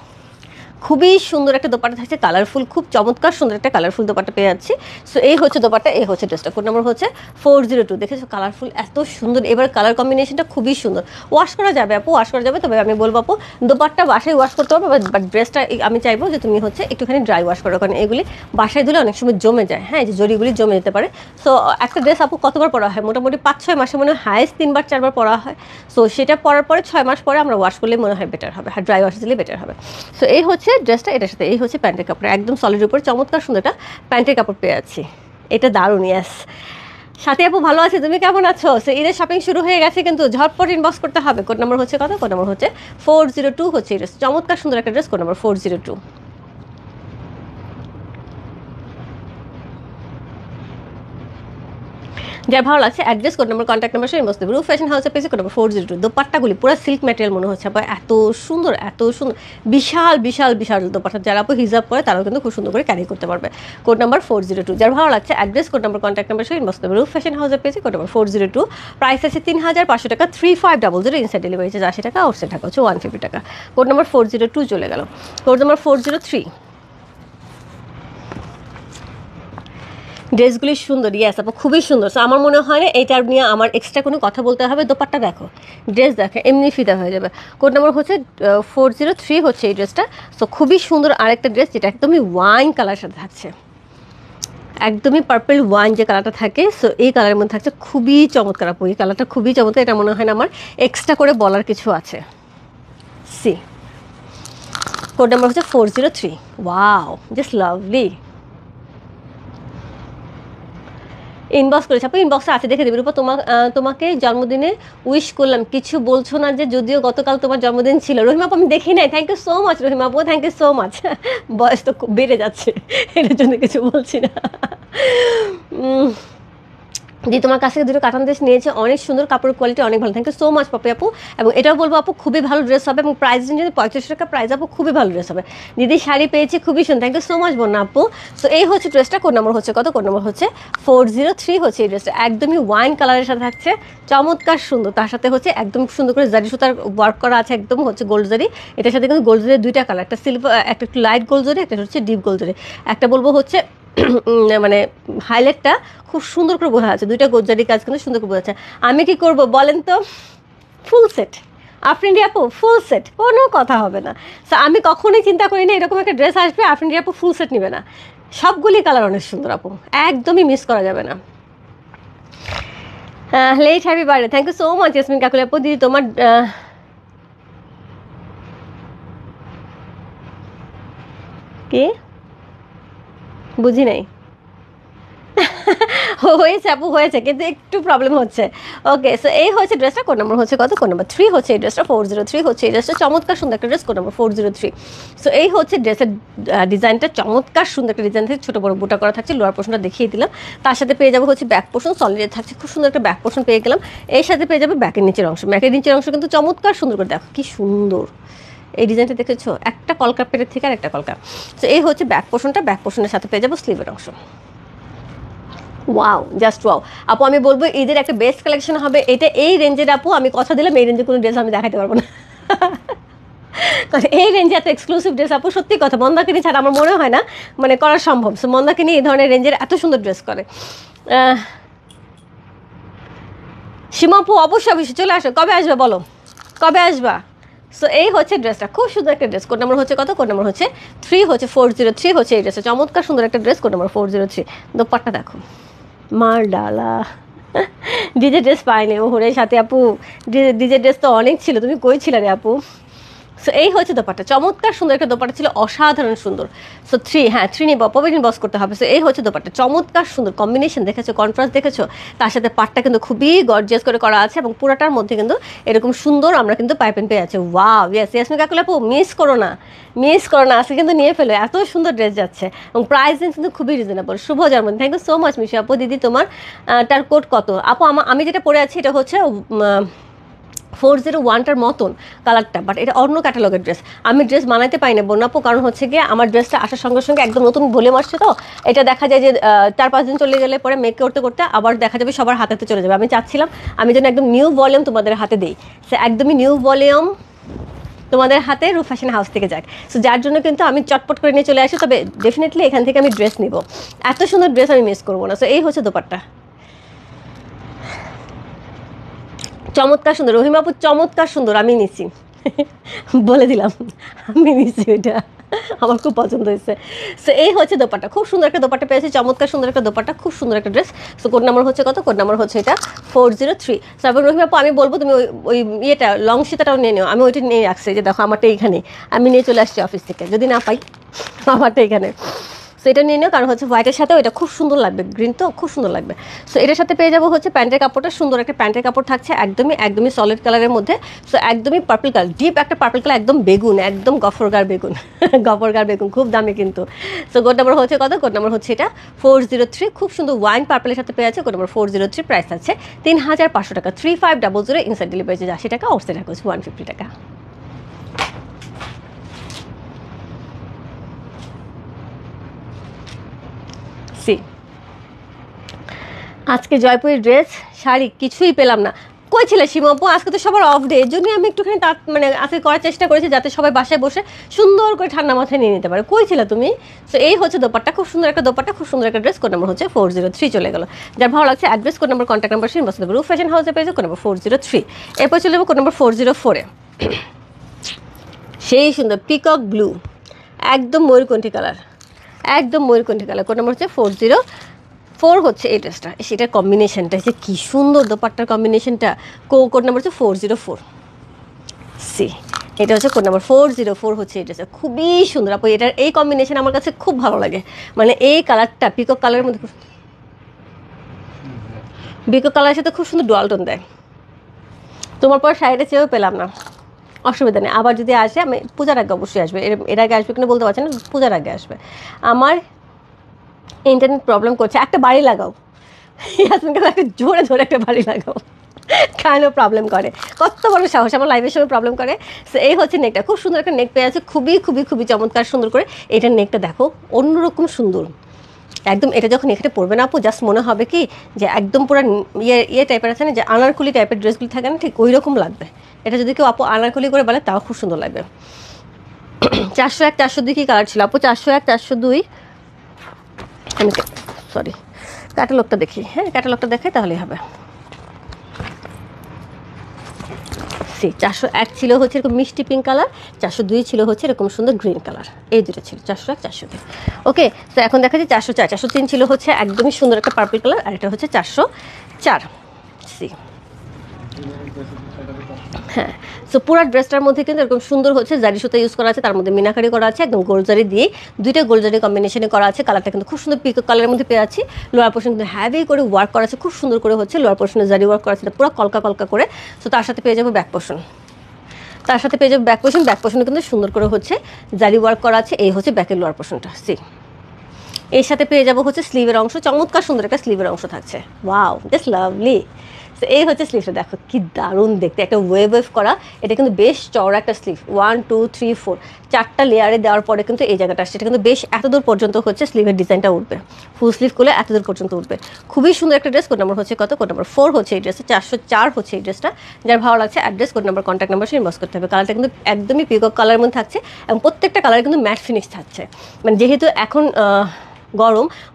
খুবই সুন্দর একটা দোপাট্টা থাকছে, কালারফুল, খুব চমৎকার সুন্দর একটা কালারফুল দোপাট্টা পেয়ে যাচ্ছি। সো এই হচ্ছে দোপাট্টা, এই হচ্ছে ড্রেসটা। কোড নাম্বার হচ্ছে 402। দেখেছো কালারফুল, এত সুন্দর, এবার কালার কম্বিনেশনটা খুবই সুন্দর। ওয়াশ করা যাবে আপু, ওয়াশ করা যাবে, তবে আমি বলবো আপু দোপাট্টা বাসায় ওয়াশ করতে হবে, বাট ড্রেসটা আমি চাইবো যে তুমি হচ্ছে একটুখানি ড্রাই ওয়াশ করো, কারণ এগুলি বাসায় ধুলে অনেক সময় জমে যায়, হ্যাঁ, যে জরিগুলি জমে যেতে পারে। সো একটা ড্রেস আপু কতবার পরা হয়? মোটামুটি 5-6 মাসে মনে হয় হাইস্ট 3-4বার পরা হয়। সো সেটা পরার পরে 6 মাস পরে আমরা ওয়াশ করলে মনে হয় বেটার হবে, আর ড্রাই ওয়াশ দিলে বেটার হবে। সো এই হচ্ছে ড্রেসটা, এটার সাথে এই হচ্ছে প্যান্টের কাপড়, একদম সলিডের উপর চমৎকার সুন্দর একটা প্যান্টের কাপড় পেয়ে যাচ্ছি। এটা দারুণ, ইয়াস। সাথে আপু ভালো আছে, তুমি কেমন আছো? সো ঈদের শপিং শুরু হয়ে গেছে, কিন্তু ঝটপট ইনবক্স করতে হবে। কোড নাম্বার হচ্ছে কত? কোড নাম্বার হচ্ছে 402 হচ্ছে এই ড্রেস, চমৎকার সুন্দর একটা ড্রেস, কোড নাম্বার 402। যার ভালো লাগছে address, code number, contact number সহ ইনবক্স দেবে। রূপ ফ্যাশন হাউসের পেজে কোড নাম্বার 402। দোপাট্টাগুলি পুরো সিল্ক ম্যাটেরিয়াল মনে হচ্ছে আপু, এত সুন্দর, এত সুন্দর, বিশাল বিশাল বিশাল দোপাট্টা। যারা আপু হিজাব করে তারাও কিন্তু খুব সুন্দর করে ক্যারি করতে পারবে। Code number 402। যার ভালো লাগছে address, code number, contact number সহ ইনবক্স দেবে। রূপ ফ্যাশন হাউসের পেজে কোড নাম্বার 402। প্রাইস আছে 3500 টাকা, 3500। ইনসাইড ডেলিভারি চার্জ 80 টাকা, আউটসাইড ঢাকা হচ্ছে 150 টাকা। কোড নাম্বার 402 চলে গেল। Code number 403। ড্রেসগুলি সুন্দর, ইয়াস আপু খুবই সুন্দর। সো আমার মনে হয় না এইটার নিয়ে আমার এক্সট্রা কোনো কথা বলতে হবে। দোপাট্টা দেখো, ড্রেস দেখো, এমনি ফিদা হয়ে যাবে। কোড নাম্বার হচ্ছে 403 হচ্ছে এই ড্রেসটা। সো খুবই সুন্দর আরেকটা ড্রেস, যেটা একদমই ওয়াইন কালার সাথে থাকছে, একদমই পার্পল ওয়াইন যে কালারটা থাকে। সো এই কালারের মধ্যে থাকছে, খুবই চমৎকার আপু, এই কালারটা খুবই চমৎকার। এটা মনে হয় না আমার এক্সট্রা করে বলার কিছু আছে। সি কোড নাম্বার হচ্ছে 403। Wow, just lovely. ইনবক্স করেছে আপু, ইনবক্সে আছে, দেখে দেবে। রূপা তোমাকে জন্মদিনে উইশ করলাম, কিছু বলছো না যে? যদিও গতকাল তোমার জন্মদিন ছিল। রহিমা আপু আমি দেখি নাই, thank you so much Rahima আপু, থ্যাংক ইউ সো মাচ। বয়স তো বেড়ে যাচ্ছে, এটার জন্য কিছু বলছি না। যে তোমার কাছ থেকে দুটো কাটান ড্রেস নিয়েছে, অনেক সুন্দর, কাপড়ের কোয়ালিটি অনেক ভালো। থ্যাংক ইউ সো মাচ পাপি আপু। এবং এটাও বলবো আপু খুবই ভালো ড্রেস হবে, এবং প্রাইস যদি 35 টাকা প্রাইস আপু, খুবই ভালো ড্রেস হবে। দিদি শাড়ি পেয়েছি খুবই সুন্দর, থ্যাংক ইউ সো মাচ বন্যা আপু। সো এই হচ্ছে ড্রেসটা, কোড নাম্বার হচ্ছে কত? কোড নাম্বার হচ্ছে 403 হচ্ছে এই ড্রেসটা। একদমই ওয়াইন কালারের সাথে থাকছে, চমৎকার সুন্দর। তার সাথে হচ্ছে একদম সুন্দর করে জারি সুতার ওয়ার্ক করা আছে, একদম হচ্ছে গোল্ড জারি। এটার সাথে কিন্তু গোল্ড জারির দুইটা কালার, একটা সিলভার, একটা একটু লাইট গোল্ড জারি, একটা হচ্ছে ডিপ গোল্ড জারি। একটা বলবো হচ্ছে মানে হাইলাইটটা খুব সুন্দর করে বোঝা যাচ্ছে, দুইটা গোজারি কাজ কিন্তু সুন্দর করে বোঝা যাচ্ছে। আমি কি করব বলেন তো? ফুল সেট আফরিন আপু, ফুল সেট, কোনো কথা হবে না। সো আমি কখনোই চিন্তা করি না এরকম একটা ড্রেস আসবে আফরিন আপু ফুল সেট নেবে না। সবগুলি কালার অনেক সুন্দর আপু, একদমই মিস করা যাবে না। Let happy birthday, thank you so much Yasmin Kakuli আপু। দিদি তোমার কি বুঝি নাই? হয়েছে আপু হয়েছে, কিন্তু একটু প্রবলেম হচ্ছে। ওকে, সো এই হচ্ছে ড্রেসটা, কোড নাম্বার হচ্ছে কত? কোড নাম্বার 3 হচ্ছে এই ড্রেসটা, 403 হচ্ছে এই ড্রেসটা। চমৎকার সুন্দর একটা ড্রেস, কোড নাম্বার 403। সো এই হচ্ছে ড্রেসের ডিজাইনটা, চমৎকার সুন্দর একটা ডিজাইন থেকে ছোটো বড় বুটা করা থাকছে। লোয়ার পোর্শনটা দেখিয়ে দিলাম, তার সাথে পেয়ে যাবো হচ্ছে ব্যাক পোর্শন সলিড থাকছে, খুব সুন্দর একটা ব্যাক পোর্শন পেয়ে গেলাম। এর সাথে পেয়ে যাবে ব্যাকের নিচের অংশ, ব্যাকের নিচের অংশ কিন্তু চমৎকার সুন্দর করে, দেখো কি সুন্দর এই ডিজাইনটা দেখেছো, একটা কলকা পেটের থেকে আর একটা কলকা। সো এই হচ্ছে ব্যাক পোর্শনটা, ব্যাক পোর্শনের সাথে পেয়ে যাবো স্লিভের অংশ। ওয়াও, জাস্ট ওয়াও আপু। আমি বলবো ঈদের একটা বেস্ট কালেকশন হবে এটা, এই রেঞ্জের আপু। আমি কথা দিলাম এই রেঞ্জে কোনো ড্রেস আমি দেখাতে পারবো না, কারণ এই রেঞ্জে এত এক্সক্লুসিভ ড্রেস আপু, সত্যি কথা মন্দাকিনী ছাড়া আমার মনে হয় না মানে করা সম্ভব। সো মন্দাকিনী এই ধরনের রেঞ্জের এত সুন্দর ড্রেস করে। সীমা আপু অবশ্যই অবশ্যই চলে আসো, কবে আসবে বলো, কবে আসবা? সো এই হচ্ছে ড্রেসটা, খুব সুন্দর একটা ড্রেস। কোড নাম্বার হচ্ছে কত? কোড নাম্বার হচ্ছে 3 হচ্ছে 403 হচ্ছে এই ড্রেসটা। চমৎকার সুন্দর একটা ড্রেস, কোড নাম্বার 403। দোপাট্টা দেখো, মার ডালা। ডিজে ড্রেস পাইনি ওহরে সাথে আপু, ডিজে ড্রেস তো অনেক ছিল, তুমি কই ছিলে রে আপু? সো এই হচ্ছে দোপাট্টা, চমৎকার সুন্দর একটা দোপাট্টা ছিল, অসাধারণ সুন্দর। সো 3, হ্যাঁ 3 নিয়ে পপিন বস করতে হবে। সো এই হচ্ছে দোপাট্টা, চমৎকার সুন্দর কম্বিনেশন দেখেছো, কন্ট্রাস্ট দেখেছো। তার সাথে পাটটা কিন্তু খুবই গর্জিয়াস করে করা আছে, এবং পুরাটার মধ্যে কিন্তু এরকম সুন্দর আমরা কিন্তু পাইপেন পেয়ে আছি। ওয়াও, ইয়েস ইয়াসমিন কাকুল আপু, মিস করো না, মিস করো না, আজকে কিন্তু নিয়ে ফেলো, এত সুন্দর ড্রেস যাচ্ছে, এবং প্রাইস কিন্তু খুবই রিজনেবল। শুভ জন্মদিন, thank you so much Mishu আপু। দিদি তোমার তার কোড কত আপু? আমি যেটা পরে আছি এটা হচ্ছে 401টার মতন কালারটা, বাট এটা অন্য ক্যাটালগের ড্রেস। আমি ড্রেস বানাইতে পাই না বন্যাপু, কারণ হচ্ছে গিয়ে আমার ড্রেসটা আসার সঙ্গে সঙ্গে একদম নতুন ভলিউম আসছে, তো এটা দেখা যায় যে 4-5 দিন চলে গেলে পরে মেক করতে করতে আবার দেখা যাবে সবার হাতে চলে যাবে। আমি চাচ্ছিলাম আমি যেন একদম নিউ ভলিউম তোমাদের হাতে দিই, সে একদমই নিউ ভলিউম তোমাদের হাতে রূপ ফ্যাশন হাউস থেকে যাক। সো যার জন্য কিন্তু আমি চটপট করে নিয়ে চলে আসি, তবে ডেফিনেটলি এখান থেকে আমি ড্রেস নিব, এত সুন্দর ড্রেস আমি মিস করবো না। সো এই হচ্ছে দোপাট্টা, চমৎকার সুন্দর। রহিমা আপু চমৎকার সুন্দর, আমি নিচ্ছি, বলে দিলাম আমি নিচ্ছি, ওইটা আমার খুব পছন্দ হয়েছে। সো এই হচ্ছে দোপাট্টা, খুব সুন্দর একটা দোপাট্টা পেয়েছি, চমৎকার সুন্দর একটা দোপাট্টা, খুব সুন্দর একটা ড্রেস। সো কোড নাম্বার হচ্ছে কত? কোড নাম্বার হচ্ছে এটা 403। সো এবার রহিমা আপু আমি বলবো তুমি ওই ইয়েটা লং সীতাটাও নিয়ে নিও, আমি ওইটা নিয়ে রাখছি, যে দেখো আমারটা এইখানে, আমি নিয়ে চলে আসছি অফিস থেকে, যদি না পাই আমারটা এখানে। সো এটা নিয়ে নিও, কারণ হচ্ছে হোয়াইটের সাথে ওইটা খুব সুন্দর লাগবে, গ্রিন তো খুব সুন্দর লাগবে। সো এটার সাথে পেয়ে যাবো হচ্ছে প্যান্টের কাপড়টা, সুন্দর একটা প্যান্টের কাপড় থাকছে, একদমই সলিড কালারের মধ্যে। সো একদমই পার্পল কালার, ডিপ একটা পার্পল কালার, একদম বেগুন, একদম গফরগার বেগুন, গফরগার বেগুন, খুব দামি কিন্তু। সো কোড নাম্বার হচ্ছে কত? কোড নাম্বার হচ্ছে এটা 403, খুব সুন্দর ওয়াইন পার্পলের সাথে পেয়ে আছে। কোড নাম্বার 403, প্রাইস আছে 3500 টাকা, 3500, ইনসাইড ডেলিভারি চার্জ 80 টাকা, আউটসাইড টাকা 150 টাকা। আজকে জয়পুরের ড্রেস শাড়ি কিছুই পেলাম না, কই ছিল সীমা আপু? আজকে তো সবার অফ ডে, এর জন্যই আমি একটুখানি মানে আজকে করার চেষ্টা করেছি যাতে সবাই বাসায় বসে সুন্দর করে ঠান্ডা মাথায় নিয়ে নিতে পারে। কই ছিল তুমি? সো এই হচ্ছে দোপাট্টা, খুব সুন্দর একটা দোপাট্টা, খুব সুন্দর একটা ড্রেস। কোড নাম্বার হচ্ছে 403 চলে গেল। যার ভালো লাগছে address, code number, contact number Sen বসে দেবো রূপ ফ্যাশন হাউসে পেয়েছে, কোড নাম্বার 403। এরপর চলে যাবো কোড নাম্বার 404-এ, সেই সুন্দর পিকক ব্লু, একদম ময়ূরকণ্ঠী কালার, একদম ময়ূরকণ্ঠী কালার। কোড নাম্বার হচ্ছে 404 হচ্ছে এই ড্রেসটা, সেটার কম্বিনেশনটা যে কী সুন্দর, দোপাট্টার কম্বিনেশনটা। কোড নাম্বার হচ্ছে 404। সি এটা হচ্ছে কোড নাম্বার 404 হচ্ছে এই ড্রেসটা, খুবই সুন্দর আপু। এটার এই কম্বিনেশন আমার কাছে খুব ভালো লাগে, মানে এই কালারটা পিকক কালারের মধ্যে, পিকক কালারের সাথে খুব সুন্দর ডুয়াল টোন দেয়। তোমার পর শাড়িটা চেয়েও পেলাম না, অসুবিধা নেই, আবার যদি আসে আমি পূজার আগে অবশ্যই আসবে, এর আগে আসবে কিনা বলতে পারছি না, পূজার আগে আসবে। আমার ইন্টারনেট প্রবলেম করছে, একটা বাড়ি লাগাও, ইয়াসমিনকে একটা জোরে জোরে একটা বাড়ি লাগাও, কেন প্রবলেম করে, কত বড় সাহস আমার লাইভের সময় প্রবলেম করে। সো এই হচ্ছে নেকটা, খুব সুন্দর একটা নেক পেয়ে আছে, খুবই খুবই খুবই চমৎকার সুন্দর করে। এটার নেকটা দেখো অন্যরকম সুন্দর একদম। এটা যখন এখানে পরবে না আপু, জাস্ট মনে হবে কি যে একদম পুরো ইয়ে টাইপের আছে না, যে আনারকুলি টাইপের ড্রেসগুলি থাকে না, ঠিক ওই রকম লাগবে। এটা যদি কেউ আপু আনারকুলি করে বলে তাও খুব সুন্দর লাগবে। 401 402 কি কালার ছিল আপু? 401 402, আমি সরি ক্যাটালগটা দেখি, হ্যাঁ ক্যাটালগটা দেখাই তাহলেই হবে। 401 ছিল হচ্ছে এরকম মিষ্টি পিঙ্ক কালার, 402 ছিল হচ্ছে এরকম সুন্দর গ্রিন কালার, এই দুটো ছিল 401 402। ওকে, তো এখন দেখা যায় 404 403 ছিল হচ্ছে একদমই সুন্দর একটা পার্পল কালার, আর এটা হচ্ছে 404 সি। হ্যাঁ, সো পুরো ড্রেসটার মধ্যে কিন্তু এরকম সুন্দর হচ্ছে জারি সুতা ইউজ করা আছে, তার মধ্যে মিনাকারি করা আছে, একদম গোল্ড জারি দিয়ে দুইটা গোল্ড জারি কম্বিনেশনে করা আছে। কালারটা কিন্তু খুব সুন্দর পিকক কালারের মধ্যে পেয়ে আছি। লোয়ার পোর্শন কিন্তু হ্যাভি করে ওয়ার্ক করা আছে, খুব সুন্দর করে হচ্ছে লোয়ার পোর্শনে জারি ওয়ার্ক করা আছে, পুরো কলকা কলকা করে। সো তার সাথে পেয়ে যাবো ব্যাক পোর্শন, তার সাথে পেয়ে যাবো ব্যাক পোর্শনে কিন্তু সুন্দর করে হচ্ছে জারি ওয়ার্ক করা আছে। এই হচ্ছে ব্যাকের লোয়ার পোর্শনটা সি। এর সাথে পেয়ে যাবো হচ্ছে স্লিভের অংশ, চমৎকার সুন্দর একটা স্লিভের অংশ থাকছে, ওয়াও জাস্ট লাভলি। তো এই হচ্ছে স্লিভটা, দেখো কি দারুণ দেখতে, একটা ওয়েভ করা। এটা কিন্তু বেশ চওড়া একটা স্লিভ, 1 2 3 4 4টা লেয়ারে দেওয়ার পরে কিন্তু এই জায়গাটা আসছে, এটা কিন্তু বেশ এতদূর পর্যন্ত হচ্ছে স্লিভের ডিজাইনটা উঠবে, ফুল স্লিভ করলে এতদূর পর্যন্ত উঠবে। খুবই সুন্দর একটা ড্রেস। কোড নাম্বার হচ্ছে কত? কোড নাম্বার 4 হচ্ছে এই ড্রেসটা, 404 হচ্ছে এই ড্রেসটা। যার ভালো লাগছে address, code number, contact number সে ইনবক্স করতে হবে। কালারটা কিন্তু একদমই পিকক কালারের মধ্যে থাকছে, এবং প্রত্যেকটা কালারে কিন্তু ম্যাট ফিনিশ থাকছে। মানে যেহেতু এখন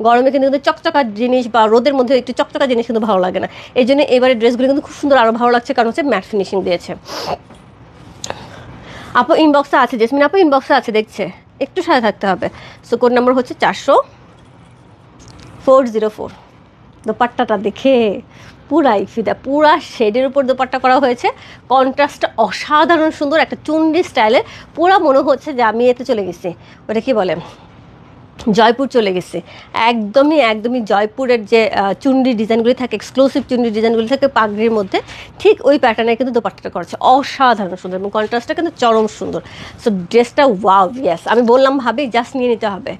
গরমে কিন্তু চকচকা জিনিস বা রোদের মধ্যে একটু চকচকা জিনিস কিন্তু ভালো লাগে না, এই জন্য এবারে ড্রেসগুলো কিন্তু খুব সুন্দর আরও ভালো লাগছে, কারণ হচ্ছে ম্যাট ফিনিশিং দিয়েছে। আপু ইনবক্সে আছে, জেসমিন আপু ইনবক্সে আছে, দেখছে, একটু সাথে থাকতে হবে। সো কোড নাম্বার হচ্ছে 404। দোপাট্টাটা দেখে পুরাই ফিদা, পুরা শেডের উপর দোপাট্টা করা হয়েছে, কন্ট্রাস্টটা অসাধারণ সুন্দর, একটা চুন্ডি স্টাইলে। পুরা মনে হচ্ছে যে আমি এতে চলে গেছি, ওটা কি বলে, জয়পুর চলে গেছে। একদমই জয়পুরের যে চুন্ডি ডিজাইনগুলি থাকে, এক্সক্লুসিভ চুন্ডি ডিজাইনগুলি থাকে পাগড়ির মধ্যে, ঠিক ওই প্যাটার্নে কিন্তু দোপাট্টাটা করেছে, অসাধারণ সুন্দর, এবং কন্ট্রাস্টটা কিন্তু চরম সুন্দর। সো ড্রেসটা ওয়াও, ইয়েস আমি বললাম ভাবি জাস্ট নিয়ে নিতে হবে,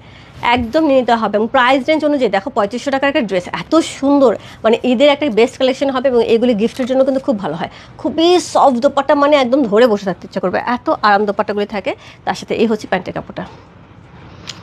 একদম নিয়ে নিতে হবে। এবং প্রাইস রেঞ্জ অনুযায়ী দেখো 3500 টাকার একটা ড্রেস এত সুন্দর, মানে ঈদের একটা বেস্ট কালেকশন হবে, এবং এগুলি গিফটের জন্য কিন্তু খুব ভালো হয়। খুবই সফট দোপাট্টা, মানে একদম ধরে বসে থাকতে ইচ্ছা করবে, এত আরাম দোপাট্টাগুলি থাকে। তার সাথে এই হচ্ছে প্যান্টের কাপড়টা,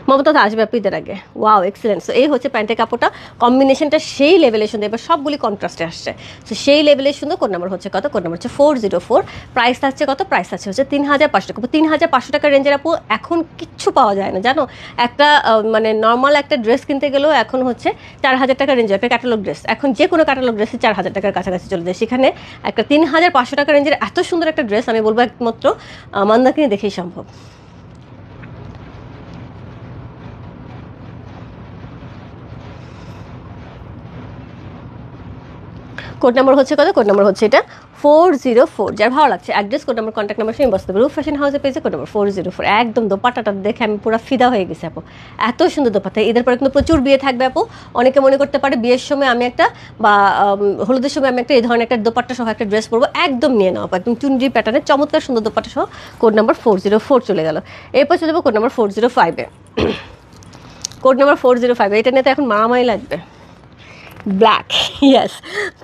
মমতা আসবে ঈদের আগে, ওয়াও এক্সেলেন্ট। সো এই হচ্ছে প্যান্টের কাপড়টা, কম্বিনেশনটা সেই লেভেলে সুন্দর, এবার সবগুলি কন্ট্রাস্টে আসছে। সো সেই লেভেলে সুন্দর। কোড নাম্বার হচ্ছে কত? কোড নাম্বার হচ্ছে 404। প্রাইস থাকছে কত? প্রাইস থাকছে হচ্ছে 3500 টাকা। 3500 টাকার রেঞ্জের আপু এখন কিচ্ছু পাওয়া যায় না জানো। একটা মানে নর্মাল একটা ড্রেস কিনতে গেলেও এখন হচ্ছে 4000 টাকার রেঞ্জে, একটা ক্যাটালগ ড্রেস, এখন যে কোনো ক্যাটালগ ড্রেসে 4000 টাকার কাছাকাছি চলে যায়। সেখানে একটা 3500 টাকার রেঞ্জের এত সুন্দর একটা ড্রেস আমি বলবো একমাত্র মান্দাকিনি দেখেই সম্ভব। কোড নাম্বার হচ্ছে কত? কোড নাম্বার হচ্ছে এটা 404। যার ভালো লাগছে address, code number, contact number সেই বসতে হবে। রূপ ফ্যাশন হাউসে পেয়েছে কোড নাম্বার 404। একদম দোপাট্টাটা দেখে আমি পুরো ফিদা হয়ে গেছি আপু, এত সুন্দর দোপাট্টা। এদের পরে কিন্তু প্রচুর বিয়ে থাকবে আপু, অনেকে মনে করতে পারে বিয়ের সময় আমি একটা বা হলুদের সময় আমি একটা এই ধরনের একটা দোপাট্টা সহ একটা ড্রেস পরবো, একদম নিয়ে নাও, একদম চুনরি প্যাটার্নের চমৎকার সুন্দর দোপাট্টা সহ। কোড নাম্বার 404 চলে গেল। এরপর চলে যাবো কোড নাম্বার 405-এ। কোড নাম্বার 405, এটা নিয়ে তো এখন মারামারি লাগবে। ব্ল্যাক, ইয়েস,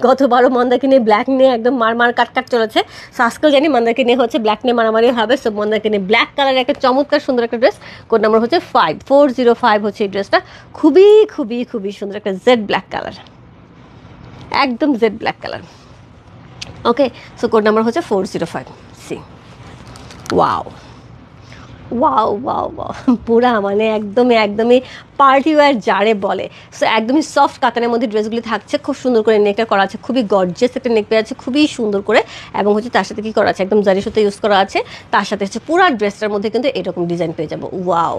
গতবারও মন্দাকিনি ব্ল্যাক নিয়ে একদম মার কাট চলেছে। সো আজকাল জানি মন্দাকিনি হচ্ছে ব্ল্যাক নিয়ে মারামারি হবে। সো মন্দাকিনি ব্ল্যাক কালারের একটা চমৎকার সুন্দর একটা ড্রেস, কোড নাম্বার হচ্ছে 405 হচ্ছে এই ড্রেসটা। খুবই সুন্দর একটা জেড ব্ল্যাক কালার, একদম jade black colour. Okay, so code number হচ্ছে 405 C. Wow wow wow wow, পুরা মানে একদমই পার্টি ওয়্যার যারে বলে। সো একদমই সফট কাতানের মধ্যে ড্রেসগুলি থাকছে, খুব সুন্দর করে নেকটা করা আছে, খুবই গর্জিয়াস একটা নেক পেয়ে আছে, খুবই সুন্দর করে। এবং হচ্ছে তার সাথে কি করা আছে, একদম জারি সুতো ইউজ করা আছে। তার সাথে হচ্ছে পুরা ড্রেসটার মধ্যে কিন্তু এরকম ডিজাইন পেয়ে যাবো। ওয়াও,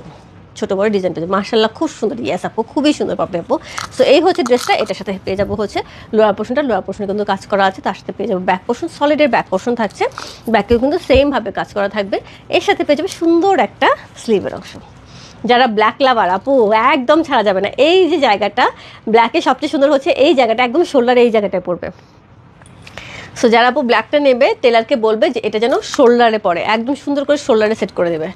ছোট বড় ডিজাইন পেয়ে যাবো, মার্শাল্লাহ খুব সুন্দর। ইয়েস আপু, খুবই সুন্দর পাবে আপু। সো এই হচ্ছে ড্রেসটা, এটার সাথে পেয়ে যাবো হচ্ছে লোয়ার পোর্শনে কিন্তু কাজ করা আছে। তার সাথে পেয়ে যাবো ব্যাক পোর্শন, সলিডের ব্যাক পোর্শন থাকছে, ব্যাকেও কিন্তু সেমভাবে কাজ করা থাকবে। এর সাথে পেয়ে যাবে সুন্দর একটা স্লিভের অংশ। যারা ব্ল্যাক লাভার আপু একদম ছাড়া যাবে না। এই যে জায়গাটা ব্ল্যাকে সবচেয়ে সুন্দর হচ্ছে এই জায়গাটা, একদম শোল্ডারে এই জায়গাটায় পড়বে। সো যারা আপু ব্ল্যাকটা নেবে টেলারকে বলবে যে এটা যেন শোল্ডারে পড়ে, একদম সুন্দর করে শোল্ডারে সেট করে দেবে,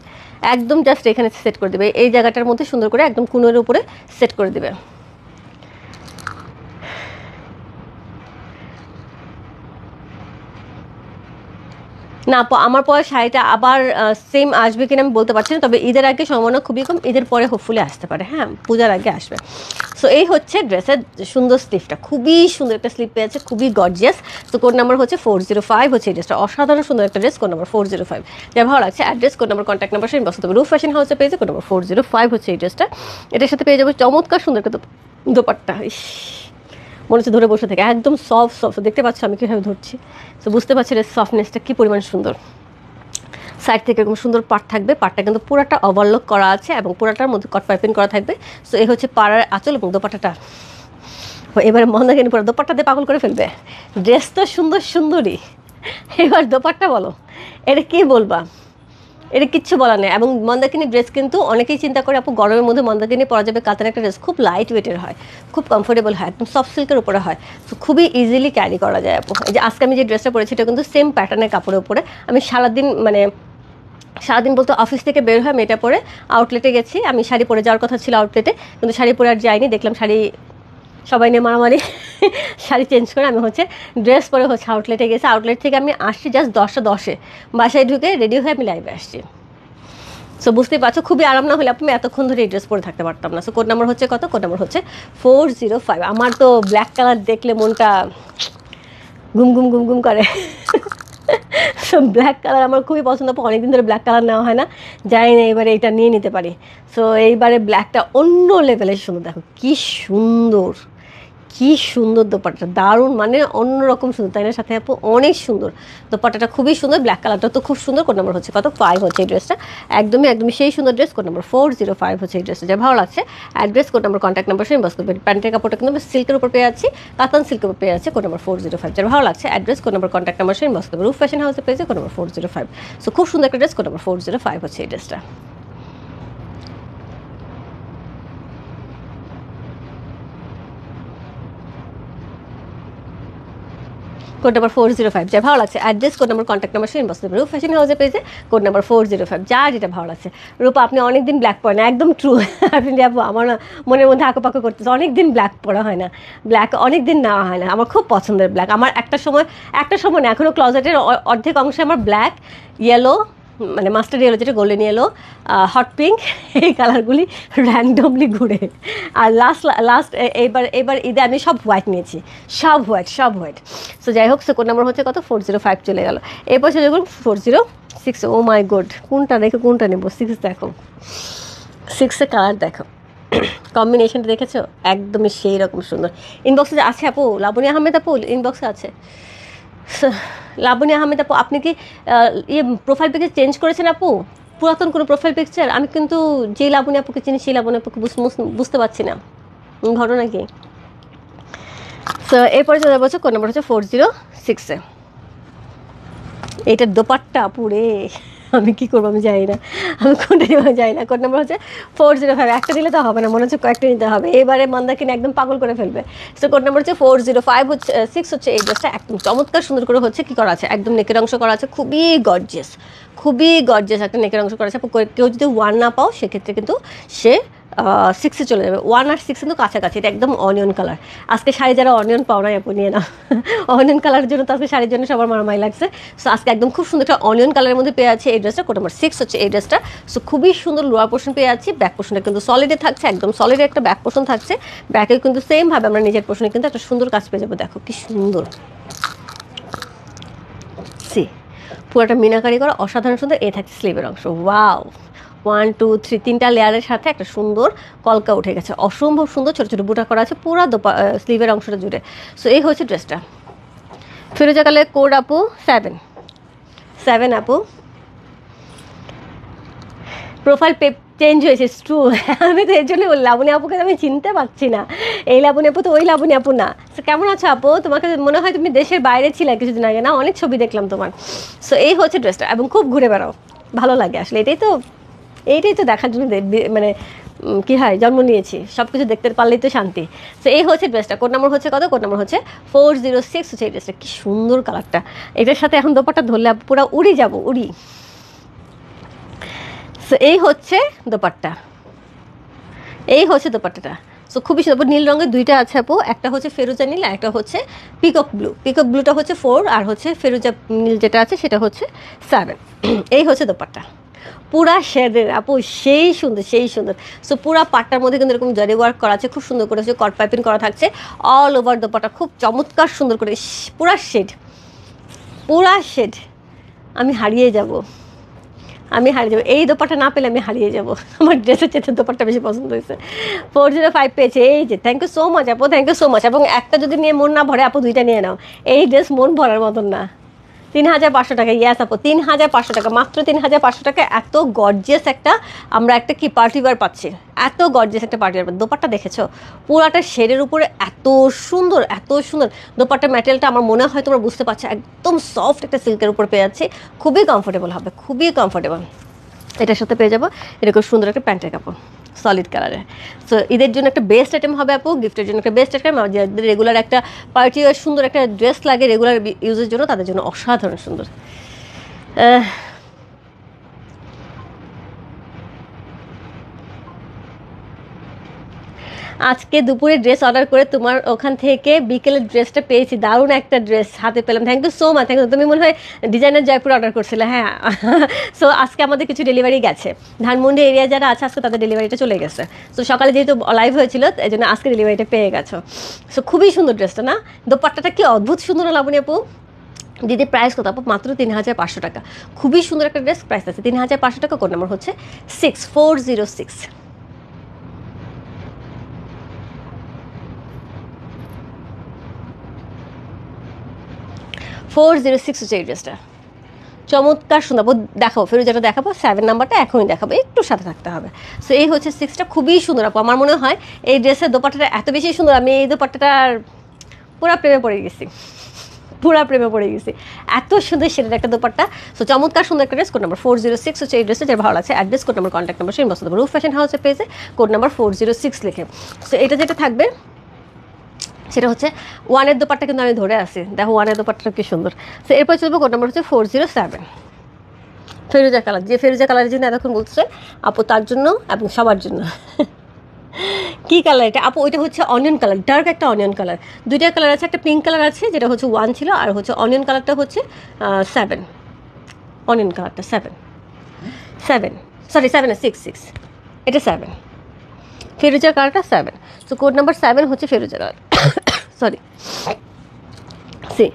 একদম জাস্ট এখানে সেট করে দেবে, এই জায়গাটার মধ্যে সুন্দর করে একদম কুনোর উপরে সেট করে দেবে। না আপু, আমার পরে শাড়িটা আবার সেম আসবে কিনা আমি বলতে পারছি না, তবে ঈদের আগে সম্ভাবনা খুবই কম, ঈদের পরে হোপফুলি আসতে পারে, হ্যাঁ পূজার আগে আসবে। সো এই হচ্ছে ড্রেসের সুন্দর স্লিভটা, খুবই সুন্দর একটা স্লিভ পেয়েছে, খুবই গর্জিয়াস। তো কোড নাম্বার হচ্ছে 405 হচ্ছে এই ড্রেসটা, অসাধারণ সুন্দর একটা ড্রেস, কোড নাম্বার 405। যা ভালো লাগছে address, code number, contact number সেটা বসতে হবে। রূপ ফ্যাশন হাউসে পেয়েছে কোড নাম্বার 405 হচ্ছে এই ড্রেসটা। এটার সাথে পেয়ে যাবো চমৎকার সুন্দর একটা দোপাট্টা, মনে হচ্ছে ধরে বসে থেকে, একদম সফট সফট, দেখতে পাচ্ছ আমি কীভাবে ধরছি, তো বুঝতে পারছি এর সফটনেসটা কী পরিমাণ সুন্দর। সাইড থেকে এরকম সুন্দর পাট থাকবে, পাটটা কিন্তু পুরাটা ওভারলক করা আছে এবং পুরাটার মধ্যে কট পাইপিং করা থাকবে। সো এই হচ্ছে পাড়ার আঁচল এবং দোপাট্টাটা। এবারে মন্দাকিনী পুরো দোপাট্টা দিয়ে পাগল করে ফেলবে। ড্রেস তো সুন্দর সুন্দরই, এবার দোপাট্টা বলো, এটা কী বলবা, এটা কিচ্ছু বলার নেই। এবং মন্দাকিনী ড্রেস কিন্তু অনেকেই চিন্তা করে আপু গরমের মধ্যে মন্দাকিনী পরা যাবে, কাতান একটা ড্রেস খুব লাইট ওয়েটের হয়, খুব কমফোর্টেবল হয়, একদম সফট সিল্কের উপরে হয়, তো খুবই ইজিলি ক্যারি করা যায় আপু। এই যে আজকে আমি যে ড্রেসটা পরেছি এটা কিন্তু সেম প্যাটার্নের কাপড়ের উপরে। আমি সারাদিন বলতে অফিস থেকে বের হয়ে আমি এটা পরে আউটলেটে গেছি, আমি শাড়ি পরে যাওয়ার কথা ছিল আউটলেটে, কিন্তু শাড়ি পরে আর যাইনি, দেখলাম শাড়ি সবাই নিয়ে মারামারি, শাড়ি চেঞ্জ করে আমি হচ্ছে ড্রেস পরে হচ্ছে আউটলেটে গেছি। আউটলেট থেকে আমি আসছি জাস্ট 10টা 10-এ, বাসায় ঢুকে রেডি হয়ে আমি লাইভে আসছি। সো বুঝতেই পারছো খুবই আরাম না হলে আমি এতক্ষণ ধরে এই ড্রেস পরে থাকতে পারতাম না। সো কোড নাম্বার হচ্ছে কত, কোড নাম্বার হচ্ছে 405। আমার তো ব্ল্যাক কালার দেখলে মনটা ঘুম ঘুম ঘুম ঘুম করে। সো ব্ল্যাক কালার আমার খুবই পছন্দ, অনেকদিন ধরে ব্ল্যাক কালার নেওয়া হয় না, জানি না এবারে এটা নিয়ে নিতে পারি। সো এইবারে ব্ল্যাকটা অন্য লেভেলের সুন্দর, দেখো কি সুন্দর, কি সুন্দর দোপাট্টা, দারুণ মানে অন্যরকম সুন্দর, তাই না? সাথে আপু অনেক সুন্দর দোপাট্টাটা, খুবই সুন্দর, ব্ল্যাক কালারটা তো খুব সুন্দর। কোড নাম্বার হচ্ছে কত, 5 হচ্ছে এই ড্রেসটা, একদমই একদমই সেই সুন্দর ড্রেস। কোড নাম্বার 405 হচ্ছে এই ড্রেসটা, যা ভালো লাগছে address, code number, contact number সেম বস করবে। প্যান্টের কাপড়টা কিন্তু আমি সিল্কের উপর পেয়ে যাচ্ছি, কাতান সিল্কের উপর পেয়ে যাচ্ছে। কোড নাম্বার 405, যার ভালো লাগছে address, code number, contact number সেম বস করবে। রূপ ফ্যাশন হাউসে পেয়েছে কোড নাম্বার 405। সো খুব সুন্দর একটা ড্রেস, কোড নাম্বার 405 হচ্ছে এই ড্রেসটা। কোড নাম্বার 405, যা ভালো লাগছে address, code number, contact number সেম বস করবে। রূপ ফ্যাশন হাউসে পেয়েছে কোড নাম্বার 405, যা যেটা ভালো লাগছে। রূপা আপনি অনেকদিন ব্ল্যাক পরে না, একদম ট্রু। আপনি আপু আমার না মনের মধ্যে আঁকোপাকো করতেছে, অনেকদিন ব্ল্যাক পরা হয় না, ব্ল্যাক অনেকদিন নেওয়া হয় না, আমার খুব পছন্দের ব্ল্যাক। আমার একটা সময় না, এখনও ক্লজেটের অর্ধেক অংশে আমার ব্ল্যাক, ইয়েলো মানে মাস্টার ইয়েলো যেটা গোল্ডেন ইয়েলো, হট পিঙ্ক, এই কালারগুলি র্যান্ডমলি ঘুরে। আর লাস্ট এবার ঈদে আমি সব হোয়াইট নিয়েছি, সব হোয়াইট। সো যাই হোক, সো কোড নাম্বার হচ্ছে কত, 405 চলে গেল। এরপর চলে গেল 406। ও মাই গড, কোনটা দেখো, কোনটা নেবো? 6 দেখো, 6-এর কালার দেখো, কম্বিনেশনটা দেখেছো, একদমই সেই রকম সুন্দর। ইনবক্সে আছে আপু, লাবণী আহমেদ আপু ইনবক্সে আছে। লাবণী আহমেদ আপু, আপনি কি প্রোফাইল পিকচার চেঞ্জ করেছেন আপু? পুরাতন কোনো প্রোফাইল পিকচার? আমি কিন্তু যে লাবণী আপুকে চিনি সেই লাবণী আপুকে বুঝতে পারছি না, ঘটনা কি? সো এরপরে চলে যাবো, কোড নাম্বার হচ্ছে 406-এ। এইটার দোপাট্টা পুরে আমি কী করবো আমি জানি না, আমি কোনটা নেবো জানি না। কোড নাম্বার হচ্ছে 405, একটা দিলে তো হবে না, মনে হচ্ছে কয়েকটা নিতে হবে, এবারে মন্দাকিনী একদম পাগল করে ফেলবে। সো কোড নাম্বার হচ্ছে 405 হচ্ছে 6 হচ্ছে এই ড্রেসটা, একদম চমৎকার সুন্দর করে হচ্ছে কী করা আছে, একদম নেকের অংশ করা আছে, খুবই গর্জিয়াস একটা নেকের অংশ করা আছে। কেউ যদি 1 না পাও সেক্ষেত্রে কিন্তু সে 6-এ চলে যাবে। 1 আর 6 কিন্তু কাছাকাছি, এটা একদম অনিয়ন কালার। আজকে শাড়ি যারা অনিয়ন পাও না আপু নিয়ে নাও, অনিয়ন কালারের জন্য তো আজকে শাড়ির জন্য সবার মারামারি লাগছে। সো আজকে একদম খুব সুন্দর একটা অনিয়ন কালারের মধ্যে পেয়ে আছে এই ড্রেসটা, কোড নাম্বার 6 হচ্ছে এই ড্রেসটা। সো খুবই সুন্দর লোয়ার পোর্শন পেয়ে যাচ্ছি, ব্যাক পোর্শনটা কিন্তু সলিডে থাকছে, একদম সলিডে একটা ব্যাক পোর্শন থাকছে। ব্যাকে কিন্তু সেমভাবে আমরা নিজের পোর্শনে কিন্তু একটা সুন্দর কাজ পেয়ে যাবো, দেখো কি সুন্দর, পুরোটা মিনাকারি করা, অসাধারণ সুন্দর। এই থাকছে স্লিভের অংশ, ওয়াও, 1 2 3 3টা লেয়ারের সাথে একটা সুন্দর কলকা উঠে গেছে, অসম্ভব সুন্দর, ছোটো ছোটো বুটা করা আছে পুরো স্লিভের অংশটা জুড়ে। সো এই হচ্ছে ড্রেসটা। ফিরোজা কালে কোড আপু 7 আপু। প্রোফাইল চেঞ্জ হয়েছে, ট্রু। আমি তো এর জন্য লাবণী আপুকে আমি চিনতে পারছি না, এই লাবণী আপু তো ওই লাবণী আপু না। সো কেমন আছো আপু? তোমাকে মনে হয় তুমি দেশের বাইরে ছিলে কিছুদিন আগে না, অনেক ছবি দেখলাম তোমার। সো এই হচ্ছে ড্রেসটা, এবং খুব ঘুরে বেড়াও, ভালো লাগে আসলে, এটাই তো দেখার জন্য মানে কী হয়, জন্ম নিয়েছি, সব কিছু দেখতে পারলেই তো শান্তি। সো এই হচ্ছে ড্রেসটা, কোড নাম্বার হচ্ছে কত, কোড নাম্বার হচ্ছে 406 হচ্ছে এই ড্রেসটা। কী সুন্দর কালারটা, এটার সাথে এখন দোপাট্টা ধরলে পুরো উড়ি। সো এই হচ্ছে দোপাট্টা, এই হচ্ছে দোপাট্টাটা। সো খুবই সুন্দর। নীল রঙের দুইটা আছে আপু, একটা হচ্ছে ফেরুজা নীল আর একটা হচ্ছে পিকক ব্লু। পিকক ব্লুটা হচ্ছে 4 আর হচ্ছে ফেরুজা নীল যেটা আছে সেটা হচ্ছে 7। এই হচ্ছে দোপাট্টা, পুরা শেডের আপু, সেই সুন্দর সেই সুন্দর। সো পুরা পাটটার মধ্যে কিন্তু এরকম জারি ওয়ার্ক করা আছে, খুব সুন্দর করে কট পাইপিং করা থাকছে অল ওভার দোপাট্টা, খুব চমৎকার সুন্দর করে পুরা শেড, পুরা শেড। আমি হারিয়ে যাব, আমি হারিয়ে যাবো, এই দোপাট্টা না পেলে আমি হারিয়ে যাব। আমার ড্রেসের চেয়ে দোপাট্টা বেশি পছন্দ হয়েছে। 405 পেয়েছে, এই যে থ্যাংক ইউ সো মাচ আপু, থ্যাংক ইউ সো মাচ। এবং একটা যদি নিয়ে মন না ভরে আপু দুইটা নিয়ে নাও, এই ড্রেস মন ভরার মতন না। 3500 টাকা, ইয়াস আপু 3500 টাকা, মাত্র 3500 টাকা। এত গর্জিয়াস একটা আমরা একটা কি পার্টি ওয়্যার পাচ্ছি, এত গর্জিয়াস একটা পার্টি ওয়্যার। দোপাট্টা দেখেছো পুরাটা শেডের উপরে এত সুন্দর, এত সুন্দর। দোপাট্টা ম্যাটেরিয়ালটা আমার মনে হয় তোমরা বুঝতে পারছো, একদম সফট একটা সিল্কের উপর পেয়ে যাচ্ছি, খুবই কমফোর্টেবল হবে, খুবই কমফোর্টেবল। এটার সাথে পেয়ে যাবো এরকম সুন্দর একটা প্যান্টের কাপড় সলিড কালারে। সো ঈদের জন্য একটা বেস্ট আইটেম হবে আপু, গিফটের জন্য একটা বেস্ট আইটেম। যাদের রেগুলার একটা পার্টি সুন্দর একটা ড্রেস লাগে রেগুলার ইউজের জন্য, তাদের জন্য অসাধারণ সুন্দর। আজকে দুপুরে ড্রেস অর্ডার করে তোমার ওখান থেকে বিকেলের ড্রেসটা পেয়েছি, দারুণ একটা ড্রেস হাতে পেলাম, thank you so much, thank you. তুমি মনে হয় ডিজাইনার জয়পুর অর্ডার করছিলে, হ্যাঁ। সো আজকে আমাদের কিছু ডেলিভারি গেছে, ধানমন্ডি এরিয়া যারা আছে আজকে তাদের ডেলিভারিটা চলে গেছে। সো সকালে যেহেতু লাইভ হয়েছিল এই জন্য আজকে ডেলিভারিটা পেয়ে গেছো। সো খুবই সুন্দর ড্রেসটা না, দোপাট্টাটা কি অদ্ভুত সুন্দর লাবণী আপু। দিদি প্রাইস কত আপু? মাত্র 3500 টাকা, খুবই সুন্দর একটা ড্রেস, প্রাইস আছে 3500 টাকা। কোড নাম্বার হচ্ছে 6406। 406 হচ্ছে এই ড্রেসটা, চমৎকার সুন্দর। দেখাবো ফেরুজাটা, দেখাবো 7 নাম্বারটা এখনই দেখাবো, একটু সাথে থাকতে হবে। সো এই হচ্ছে 6টা, খুবই সুন্দর আপু। আমার মনে হয় এই ড্রেসের দোপাট্টাটা এত বেশি সুন্দর, আমি এই দোপাট্টাটার পুরা প্রেমে পড়ে গেছি, পুরা প্রেমে পড়ে গেছি, এত সুন্দর সেটার একটা দোপাট্টা। সো চমৎকার সুন্দর একটা ড্রেস। কোড নাম্বার 406 হচ্ছে এই ড্রেসটা, যেটা ভালো আছে address, code number, contact number, সেই বস্তু দেবো রূপ ফ্যাশন হাউসের পেজে কোড নাম্বার 406 লিখে। সো এটা যেটা থাকবে সেটা হচ্ছে 1-এর দোপাট্টা, কিন্তু আমি ধরে আসি, দেখো 1-এর দোপাট্টাটা কি সুন্দর। সো এরপর চলবো কোড নাম্বার হচ্ছে 407, ফেরুজা কালার। যে ফেরুজা কালারের জন্য এতক্ষণ বলছে আপু, তার জন্য এবং সবার জন্য। কি কালার এটা আপু? ওইটা হচ্ছে অনিয়ন কালার, ডার্ক একটা অনিয়ন কালার। দুইটা কালার আছে, একটা পিঙ্ক কালার আছে যেটা হচ্ছে 1 ছিল, আর হচ্ছে অনিয়ন কালারটা হচ্ছে 7। অনিয়ন কালারটা 7, সরি 7 না 6, এটা 7, ফেরুজা কালারটা 7। সো কোড নাম্বার 7 হচ্ছে ফেরুজা কালার, সরি সি।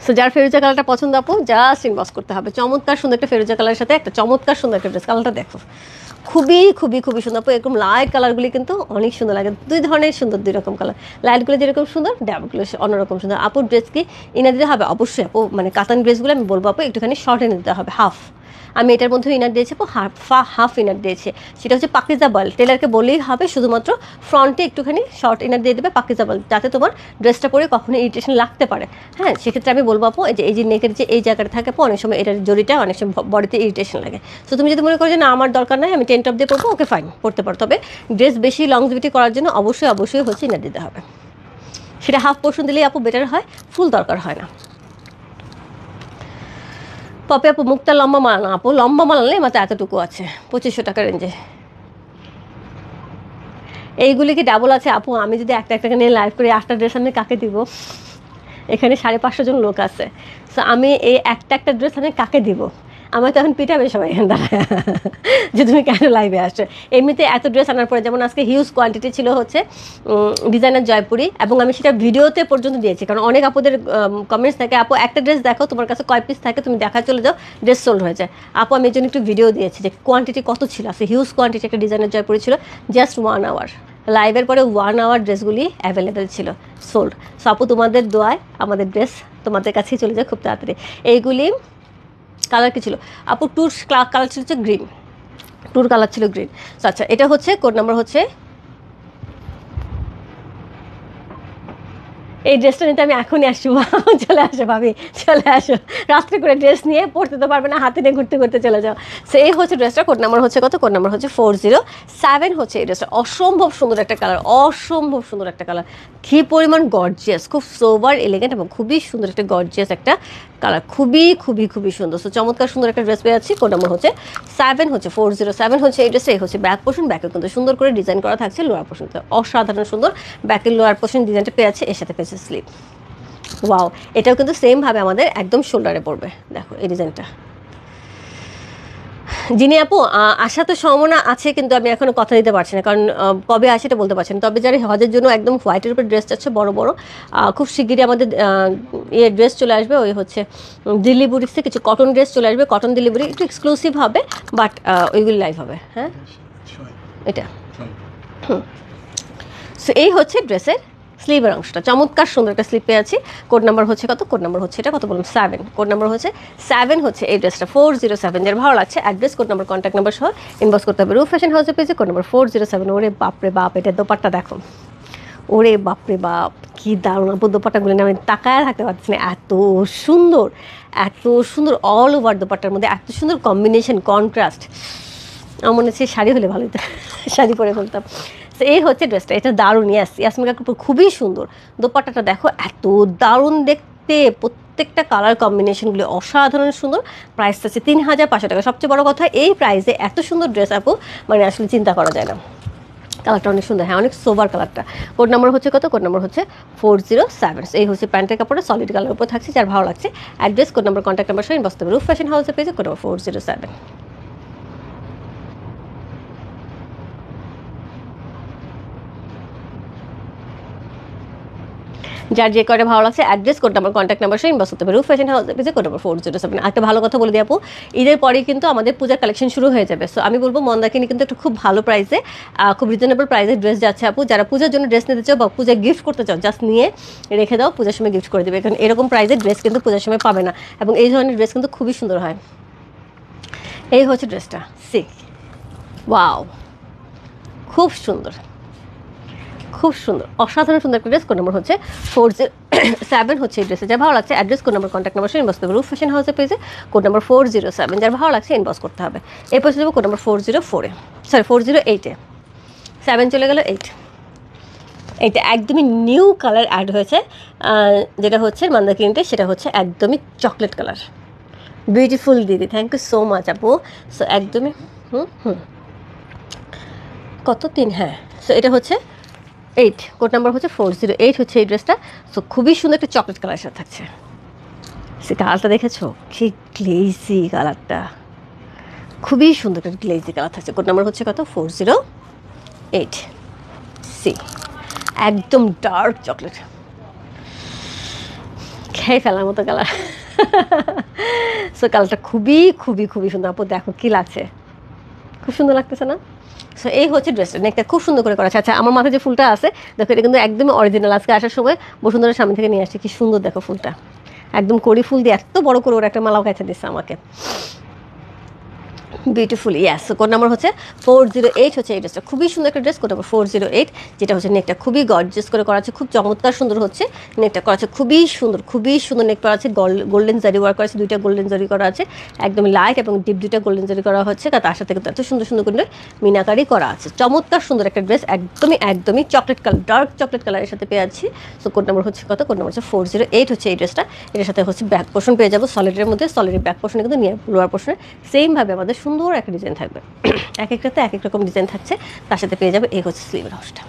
সো যার ফেরুজা কালারটা পছন্দ আপু জাস্ট ইনবক্স করতে হবে। চমৎকার সুন্দর একটা ফেরুজা কালারের সাথে একটা চমৎকার সুন্দর একটা ড্রেস, কালারটা দেখো খুবই খুবই খুবই সুন্দর আপু। এরকম লাইট কালারগুলি কিন্তু অনেক সুন্দর লাগে, দুই ধরনের সুন্দর, দুই রকম কালার। লাইটগুলো যেরকম সুন্দর, ডার্কগুলো অন্যরকম সুন্দর। আপুর ড্রেস কি ইনার দিতে হবে? অবশ্যই আপু, মানে কাতান ড্রেসগুলো আমি বলবো আপু একটুখানি শর্ট এনে দিতে হবে, হাফ। আমি এটার মধ্যে ইনার দিয়েছি আপু, হাফ ইনার দিয়েছি, সেটা হচ্ছে পাকিজা বল। টেলারকে বললেই হবে শুধুমাত্র ফ্রন্টে একটুখানি শর্ট ইনার দিয়ে দেবে পাকিজা বল, যাতে তোমার ড্রেসটা পরে কখনো ইরিটেশন লাগতে পারে। হ্যাঁ, সেক্ষেত্রে আমি বলবো আপু এই যে নেকের যে এই জায়গাটা থাকে আপু, অনেক সময় এটার জড়িটা অনেক সময় বডিতে ইরিটেশন লাগে। সো তুমি যদি মনে করো যে না আমার দরকার নাই, আমি 10 টপ দিয়ে পরবো, ওকে ফাইন, পড়তে পারো। তবে ড্রেস বেশি লংজিভিটি করার জন্য অবশ্যই অবশ্যই হচ্ছে ইনার দিতে হবে। সেটা হাফ পোর্শন দিলেই আপু বেটার হয়, ফুল দরকার হয় না। পপে আপু মুখটা লম্বা মালানো আপু, লম্বা মালালে মাত্র এতটুকু আছে, 2500 টাকা রেঞ্জে। এইগুলি কি ডাবল আছে আপু? আমি যদি একটা একটা নিয়ে লাইভ করি 8টা ড্রেস আমি কাকে দিব? এখানে 550 জন লোক আছে। সো আমি এই একটা ড্রেস আমি কাকে দিব? আমার তো এখন পিটাবে সবাই এখানে দাঁড়ায় যে তুমি কেন লাইভে আসছো। এমনিতে এত ড্রেস আনার পরে, যেমন আজকে হিউজ কোয়ান্টিটি ছিল হচ্ছে ডিজাইনার জয়পুরি, এবং আমি সেটা ভিডিওতে পর্যন্ত দিয়েছি, কারণ অনেক আপুদের কমেন্টস থাকে আপু একটা ড্রেস দেখো, তোমার কাছে কয় পিস থাকে, তুমি দেখা চলে যাও, ড্রেস সোল্ড হয়ে যায়। আপু আমি এর জন্য একটু ভিডিও দিয়েছি যে কোয়ান্টিটি কত ছিল। আজকে হিউজ কোয়ান্টিটি একটা ডিজাইনার জয়পুরি ছিল, জাস্ট 1 আওয়ার লাইভের পরে 1 আওয়ার ড্রেসগুলি অ্যাভেলেবেল ছিল, সোল্ড। সো আপু তোমাদের দোয়ায় আমাদের ড্রেস তোমাদের কাছেই চলে যায় খুব তাড়াতাড়ি। এইগুলি কালার কি ছিল আপু? টুর কালার ছিল হচ্ছে গ্রিন, টুর কালার ছিল গ্রিন। আচ্ছা, এটা হচ্ছে কোড নাম্বার হচ্ছে এই ড্রেসটা নিতে আমি এখনই আসবো। চলে আসো ভাবি, চলে আসো, রাত্রে করে ড্রেস নিয়ে পড়তে তো পারবে না, হাতে নিয়ে ঘুরতে ঘুরতে চলে যাও। সো এই হচ্ছে ড্রেসটা, কোড নাম্বার হচ্ছে কত, কোড নাম্বার হচ্ছে 407 হচ্ছে এই ড্রেসটা। অসম্ভব সুন্দর একটা কালার, অসম্ভব সুন্দর একটা কালার, কী পরিমাণ গর্জিয়াস, খুব সোবার এলিগেন্ট এবং খুবই সুন্দর একটা গর্জিয়াস একটা কালার, খুবই খুবই খুবই সুন্দর। সো চমৎকার সুন্দর একটা ড্রেস পেয়ে যাচ্ছি, কোড নাম্বার হচ্ছে 7 হচ্ছে 407 হচ্ছে এই ড্রেসটা। এই হচ্ছে ব্যাক পোর্শন, ব্যাকে কিন্তু সুন্দর করে ডিজাইন করা থাকছে, লোয়ার পোর্শনটা অসাধারণ সুন্দর, ব্যাকের লোয়ার পোর্শন ডিজাইনটা পেয়ে যাচ্ছে, এর সাথে পেয়েছে স্লিপ। ওয়াও, এটাও কিন্তু সেমভাবে আমাদের একদম শোল্ডারে পড়বে, দেখো এই ডিজাইনটা। যিনি আপু আশা তো সম্ভাবনা আছে, কিন্তু আমি এখনো কথা দিতে পারছি না, কারণ কবে আসে এটা বলতে পারছি না। তবে যারা হজের জন্য একদম হোয়াইটের উপর ড্রেস চাচ্ছে বড় বড়, খুব শিগগিরই আমাদের ইয়ে ড্রেস চলে আসবে, ওই হচ্ছে দিল্লি বুটিক্সে কিছু কটন ড্রেস চলে আসবে, কটন দিল্লি বুটিক একটু এক্সক্লুসিভ হবে, বাট ওইগুলি লাইভ হবে। হ্যাঁ, এটা সো এই হচ্ছে ড্রেসের স্লিভের অংশটা, চমৎকার সুন্দর একটা স্লিপ পেয়ে আছি। কোড নাম্বার হচ্ছে কত, কোড নাম্বার হচ্ছে এটা কত বলুন, 7। কোড নাম্বার হচ্ছে 7 হচ্ছে এই ড্রেসটা, 407। যার ভালো লাগছে address, code number, contact number সহ ইনবক্স করতে হবে রূপ ফ্যাশন হাউসের পেজে, কোড নাম্বার 407। ওরে বাপরে বাপ, এটা দোপাট্টা দেখো, ওরে বাপরে বাপ, কি দারুণ আপু দোপাট্টাগুলো নিয়ে আমি তাকায় থাকতে পারছি না, এত সুন্দর, এত সুন্দর, অল ওভার দোপাট্টার মধ্যে এত সুন্দর কম্বিনেশন, কন্ট্রাস্ট। আমার মনে হচ্ছে শাড়ি হলে ভালো হতো, শাড়ি পরে ফেলতাম। তো এই হচ্ছে ড্রেসটা, এটা দারুণ, ইয়াসমিন কাপুর খুবই সুন্দর। দোপাট্টাটা দেখো, এত দারুণ দেখতে, প্রত্যেকটা কালার কম্বিনেশনগুলো অসাধারণ সুন্দর। প্রাইস আছে 3500 টাকা। সবচেয়ে বড় কথা, এই প্রাইসে এত সুন্দর ড্রেস আপু মানে আসলে চিন্তা করা যায় না। কালারটা অনেক সুন্দর, হ্যাঁ অনেক সোবার কালারটা। কোড নাম্বার হচ্ছে কত, কোড নাম্বার হচ্ছে 407। এই হচ্ছে প্যান্টের কাপড়ে সলিড কালারের উপর থাকছে, যার ভালো লাগছে address, code number, contact number সহ ইনবক্স করতে হবে রূপ ফ্যাশন হাউসের পেজে, কোড নাম্বার 407। যার যে কয়টা ভালো লাগছে address, code number, contact number সহ ইনবক্স করতে হবে রূপ ফ্যাশন হাউসের পেজে, কোড নাম্বার 407। একটা ভালো কথা বলে দিই আপু, ঈদের পরেই কিন্তু আমাদের পূজার কালেকশন শুরু হয়ে যাবে। সো আমি বলবো মন্দাকিনী কিন্তু একটা খুব ভালো প্রাইসে, খুব রিজনেবল প্রাইসে ড্রেস যাচ্ছে আপু। যারা পূজার জন্য ড্রেস নিতে চাও বা পূজা গিফট করতে চাও, জাস্ট নিয়ে রেখে দাও, পূজার সময় গিফট করে দেবে, কারণ এরকম প্রাইসে ড্রেস কিন্তু পূজার সময় পাবে না, এবং এই ধরনের ড্রেস কিন্তু খুবই সুন্দর হয়। এই হচ্ছে ড্রেসটা, ওয়াও, খুব সুন্দর, খুব সুন্দর, অসাধারণ সুন্দর একটা ড্রেস। কোড নাম্বার হচ্ছে 407 হচ্ছে এই ড্রেসে। যার ভালো লাগছে address, code number, contact number inbox করতে হবে রূপ ফ্যাশন হাউসের পেজে, কোড নাম্বার 407। যার ভালো লাগছে ইনবক্স করতে হবে। এরপর চলে যাবো কোড নাম্বার 404-এ, সরি 408-এ, 7 চলে গেল 8। এইটা একদমই নিউ কালার অ্যাড হয়েছে, যেটা হচ্ছে মন্দাকিনীতে, সেটা হচ্ছে একদমই চকলেট কালার। বিউটিফুল দিদি, থ্যাংক ইউ সো মাচ আপু। সো একদমই কত 3, হ্যাঁ। সো এটা হচ্ছে 8, কোড নাম্বার হচ্ছে 408 হচ্ছে এই ড্রেসটা। সো খুবই সুন্দর একটা চকলেট কালার সাথে থাকছে। সে কালারটা দেখেছো, কি গ্লেজি কালারটা, খুবই সুন্দর একটা গ্লেজি কালার থাকছে। কোড নাম্বার হচ্ছে কত, 408। একদম ডার্ক চকলেট, খেয়ে ফেলার মতো কালার। সো কালারটা খুবই খুবই খুবই সুন্দর আপু, দেখো কি লাগছে, খুব সুন্দর লাগতেছে না? সো এই হচ্ছে ড্রেসটা, নেকটা খুব সুন্দর করে করা আছে। আচ্ছা, আমার মাথায় যে ফুলটা আছে দেখো, এটা কিন্তু একদমই অরিজিনাল, আজকে আসার সময় বসুন্ধরার সামনে থেকে নিয়ে আসছি, কি সুন্দর দেখো ফুলটা, একদম কড়ি ফুল দিয়ে এত বড় করে ওরা একটা মালাও কাছে দিচ্ছে আমাকে, বিউটিফুল। ইয়াস, কোড নাম্বার হচ্ছে 408 হচ্ছে এই ড্রেসটা, খুবই সুন্দর একটা ড্রেস। কোড নাম্বার 408, যেটা হচ্ছে নেকটা খুবই গর্জিয়াস করে করা আছে, খুব চমৎকার সুন্দর হচ্ছে নেকটা করা আছে, খুবই সুন্দর, খুবই সুন্দর নেক করা আছে, গোল্ডেন জারি ওয়ার্ক করা আছে, 2টা গোল্ডেন জারি করা আছে, একদম লাইট এবং ডিপ 2টা গোল্ডেন জারি করা হচ্ছে, তার সাথে কিন্তু এত সুন্দর সুন্দর করে মিনাকারি করা আছে, চমৎকার সুন্দর একটা ড্রেস, একদমই একদমই চকলেট কালার, ডার্ক চকলেট কালারের সাথে পেয়ে যাচ্ছি। সো কোড নাম্বার হচ্ছে কত, কোড নাম্বার হচ্ছে 408 হচ্ছে এই ড্রেসটা। এটার সাথে হচ্ছে ব্যাক পোর্শন পেয়ে যাবো সলিডের মধ্যে, সলিডের ব্যাক পোর্শনে কিন্তু নিয়ে লোয়ার পোর্শনে সেমভাবে আমাদের সুন্দর একটা ডিজাইন থাকবে, এক একটাতে এক এক রকম ডিজাইন থাকছে, তার সাথে পেয়ে যাবে এই হচ্ছে স্লিভের অংশটা।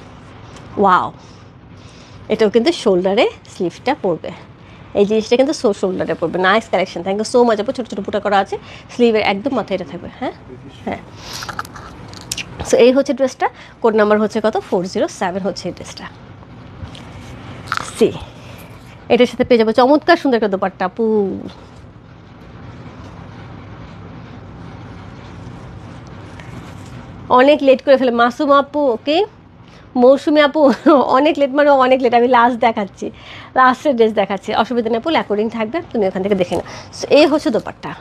ওয়াও, এটাও কিন্তু শোল্ডারে স্লিভটা পড়বে, এই জিনিসটা কিন্তু শোল্ডারে পড়বে, nice collection, thank you so much আপু। ছোটো ছোটো বুটা করা আছে, স্লিভের একদম মাথায় এটা থাকবে। হ্যাঁ হ্যাঁ, সো এই হচ্ছে ড্রেসটা, কোড নাম্বার হচ্ছে কত, 407 হচ্ছে এই ড্রেসটা। এটার সাথে পেয়ে যাবো চমৎকার সুন্দর একটা দোপাট্টা আপু, অনেক লেট করে ফেলে মাসুম আপু, ওকে মৌসুমি আপু, অনেক লেট মানে অনেক লেট, আমি লাস্ট দেখাচ্ছি, লাস্টের ড্রেস দেখাচ্ছি, অসুবিধা নেই আপু, অ্যাকর্ডিং থাকবে, তুমি ওখান থেকে দেখে নাও। সো এই হচ্ছে দোপাট্টা,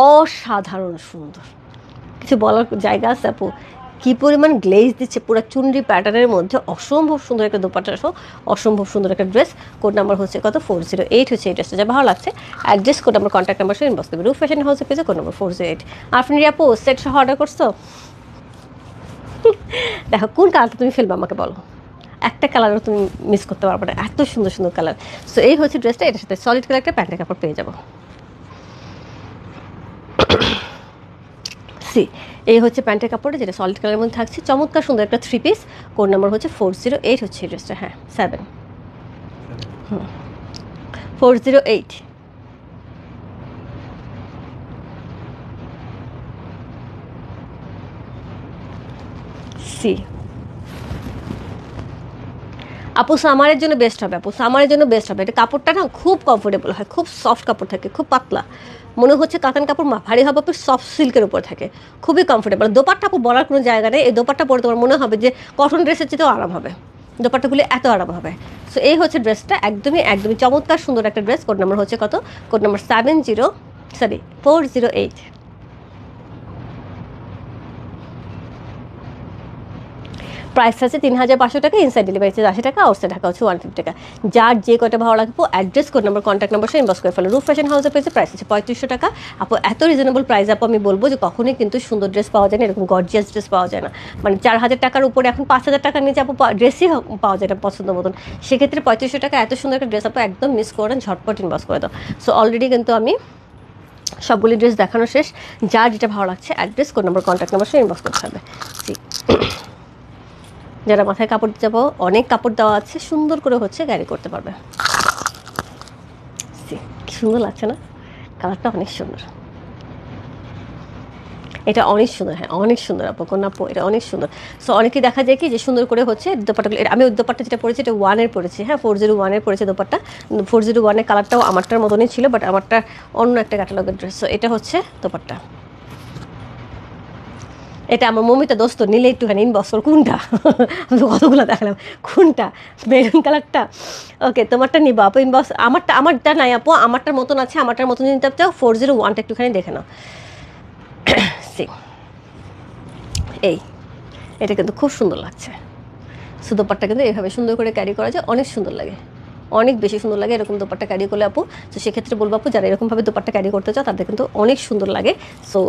অসাধারণ সুন্দর, কিছু বলার জায়গা আছে আপু, কী পরিমাণ গ্লেজ দিচ্ছে পুরো চুনরি প্যাটার্নের মধ্যে, অসম্ভব সুন্দর একটা দোপাট্টা সহ অসম্ভব সুন্দর একটা ড্রেস। কোড নাম্বার হচ্ছে কত 408 হচ্ছে এই ড্রেসটা, যা ভালো লাগছে address code number contact number সহ ইনবক্স করবে। রূপ ফ্যাশন হাউসে পেয়েছে কোড নাম্বার 408। আফরিন আপু সেট সহ অর্ডার করছো? দেখো কোন কালারটা তুমি ফেলবে আমাকে বলো, একটা কালারও তুমি মিস করতে পারবে না, এত সুন্দর সুন্দর কালার। সো এই হচ্ছে ড্রেসটা, এটার সাথে সলিড কালার একটা প্যান্টের কাপড় পেয়ে যাবো। সি এই হচ্ছে প্যান্টের কাপড়টা, যেটা সলিড কালারের মধ্যে থাকছে, চমৎকার সুন্দর একটা 3 পিস। কোড নাম্বার হচ্ছে 408 হচ্ছে এই ড্রেসটা, হ্যাঁ 7 408। সি আপু সামারের জন্য বেস্ট হবে, আপু সামারের জন্য বেস্ট হবে। এটা কাপড়টা না খুব কমফোর্টেবল হয়, খুব সফট কাপড় থাকে, খুব পাতলা, মনে হচ্ছে কাতান কাপড় ভারী হবে, আপু সফট সিল্কের উপর থাকে, খুবই কমফোর্টেবল। দোপাট্টা আপু বলার কোনো জায়গা নেই, এই দোপাট্টা পরে তোমার মনে হবে যে কটন ড্রেসের চেয়েও আরাম হবে, দোপাট্টাগুলি এত আরাম হবে। সো এই হচ্ছে ড্রেসটা, একদমই একদমই চমৎকার সুন্দর একটা ড্রেস। কোড নাম্বার হচ্ছে কত? Code number 408। প্রাইস আছে 3500 টাকা, ইনসাইড ডেলিভারি চার্জ 80 টাকা, আউটসাইড ঢাকা হচ্ছে 150 টাকা। যার যে কয়টা ভালো লাগবে address code number contact number সে ইনবক্স করে ফেলো। রূপ ফ্যাশন হাউসের পেয়েছে প্রাইস আছে 3500 টাকা। আপু এত রিজনেবল প্রাইস আপু আমি বলবো যে কখনোই কিন্তু সুন্দর ড্রেস পাওয়া যায় না, এরকম গর্জিয়াস ড্রেস পাওয়া যায় না। মানে 4000 টাকার উপরে এখন 5000 টাকার নিচে আপু ড্রেসই পাওয়া যায় না পছন্দ মতন। সেক্ষেত্রে 3500 টাকা এত সুন্দর একটা ড্রেস আপু একদম মিস করেন, ঝটপট ইনবক্স করে দাও। সো অলরেডি কিন্তু আমি সবগুলি ড্রেস দেখানো শেষ। যার যেটা ভালো লাগছে address code number contact number সে ইনবক্স করতে হবে। যারা মাথায় কাপড় দিতে যাবো, অনেক কাপড় দেওয়া আছে, সুন্দর করে হচ্ছে ক্যারি করতে পারবে। কি সুন্দর লাগছে না, কালারটা অনেক সুন্দর, এটা অনেক সুন্দর, হ্যাঁ অনেক সুন্দর আপু, কোন আপু এটা অনেক সুন্দর। সো অনেকে দেখা যায় কি যে সুন্দর করে হচ্ছে দোপাট্টাগুলো, আমি ওই দোপাট্টা যেটা পরেছি এটা 1-এর পরেছি, হ্যাঁ 401-এর পরেছে দোপাট্টা। 401-এর কালারটাও আমারটার মতনই ছিল, বাট আমারটা অন্য একটা ক্যাটালগের ড্রেস। সো এটা হচ্ছে দোপাট্টা, এটা আমার মমিতা দোস্ত নিলে একটুখানি ইনবক্স কর, কোনটা আমি কতগুলো দেখালাম, কোনটা মেরুন কালারটা? ওকে তোমারটা নিবা আপু, ইনবক্স। আমারটা নাই আপু, আমারটার মতন আছে, আমারটার মতন নিতে চাও 401টা একটুখানি দেখে নাও। সি এই এটা কিন্তু খুব সুন্দর লাগছে। সো দোপাট্টা কিন্তু এইভাবে সুন্দর করে ক্যারি করা যায়, অনেক সুন্দর লাগে, অনেক বেশি সুন্দর লাগে এরকম দোপাট্টা ক্যারি করলে আপু। তো সেক্ষেত্রে বলবো আপু যারা এরকমভাবে দোপাট্টা ক্যারি করতে চাও তাদের কিন্তু অনেক সুন্দর লাগে। সো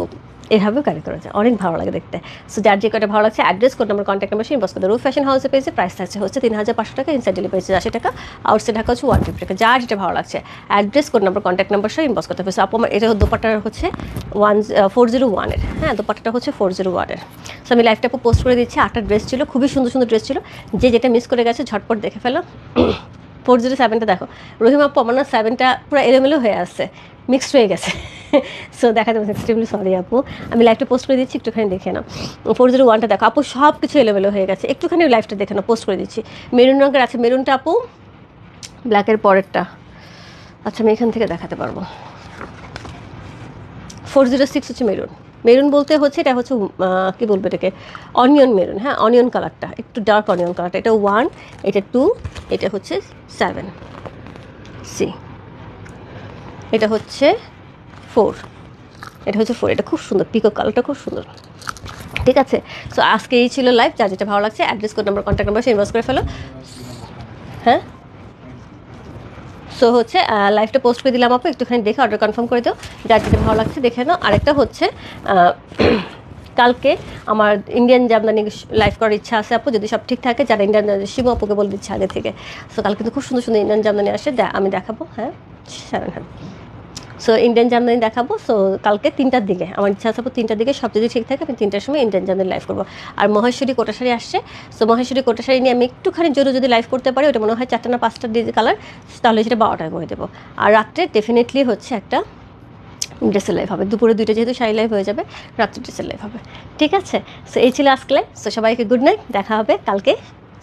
এভাবেও ক্যারি করা যায়, অনেক ভালো লাগে দেখতে। সো যার যে কটা ভালো লাগছে address code number contact number inbox করে। রূপ ফ্যাশন হাউসে পেয়েছে প্রাইস থাকছে হচ্ছে 3500 টাকা, ইনসাইড ডেলিভারি চার্জ 80 টাকা, আউটসাইড ঢাকা হচ্ছে 150 টাকা। যার যেটা ভালো লাগছে address code number contact number সহ ইনবক্স করতে হবে। সো আপু আমার এটা দোপাট্টা হচ্ছে 401-এর, হ্যাঁ দোপাট্টাটা হচ্ছে 401-এর। সো আমি লাইভটা আপু পোস্ট করে দিচ্ছি। 8টা ড্রেস ছিল, খুবই সুন্দর সুন্দর ড্রেস ছিল, যে যেটা মিস করে গেছে ঝটপট দেখে ফেলো। 407টা দেখো রহিমা আপু, আমার না 7টা পুরো এলোমেলো হয়ে আসছে, মিক্সড হয়ে গেছে। সো দেখা যাবে, এক্সট্রিমলি সরি আপু, আমি লাইভটা পোস্ট করে দিচ্ছি, একটুখানি দেখে নাও। 401টা দেখো আপু, সব কিছু এলোমেলো হয়ে গেছে, একটুখানি লাইভটা দেখে নাও, পোস্ট করে দিচ্ছি। মেরুন রঙের আছে, মেরুনটা আপু ব্ল্যাকের পরেরটা, আচ্ছা আমি এখান থেকে দেখাতে পারবো। 406 হচ্ছে মেরুন, মেরুন বলতে হচ্ছে এটা হচ্ছে কী বলবো এটাকে, অনিয়ন মেরুন, হ্যাঁ অনিয়ন কালারটা, একটু ডার্ক অনিয়ন কালারটা। এটা 1, এটা 2, এটা হচ্ছে 7, সি এটা হচ্ছে 4, এটা হচ্ছে 4, এটা খুব সুন্দর, পিকক কালারটা খুব সুন্দর। ঠিক আছে, সো আজকে এই ছিল লাইভ। যার যেটা ভালো লাগছে address code number contact number সে ইনবক্স করে ফেলো। হ্যাঁ সো হচ্ছে লাইভটা পোস্ট করে দিলাম আপু, একটুখানি দেখে অর্ডার কনফার্ম করে দাও, যার যেটা ভালো লাগছে দেখে নাও। আরেকটা হচ্ছে কালকে আমার ইন্ডিয়ান জামদানি লাইভ করার ইচ্ছা আছে আপু, যদি সব ঠিক থাকে। যারা ইন্ডিয়ান শিবু আপুকে বলে দিচ্ছে আগে থেকে। সো কালকে কিন্তু খুব সুন্দর সুন্দর ইন্ডিয়ান জামদানি আসে, আমি দেখাবো, হ্যাঁ হ্যাঁ। সো ইন্ডিয়ান জামদানি দেখাবো। সো কালকে 3টার দিকে আমার ইচ্ছা আছে, 3টার দিকে সব যদি ঠিক থাকে আমি 3টার সময় ইন্ডিয়ান জামদানি লাইভ করবো। আর মহেশ্বরী কোটা শাড়ি আসছে, সো মহেশ্বরী কোটা শাড়ি নিয়ে আমি একটুখানি জোরে যদি লাইভ করতে পারি, ওটা মনে হয় 4টা না 5টা কালার, তাহলে সেটা 12টায় করে দেবো। আর রাত্রে ডেফিনেটলি হচ্ছে একটা ড্রেসের লাইভ হবে, দুপুরে 2টা যেহেতু শাড়ি লাইভ হয়ে যাবে, রাত্রে ড্রেসের লাইভ হবে। ঠিক আছে, সো এই ছিল আজকে লাইভ। সো সবাইকে গুড নাইট, দেখা হবে কালকে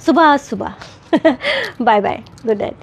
সুবাহ সুবাহ। Bye bye, good night.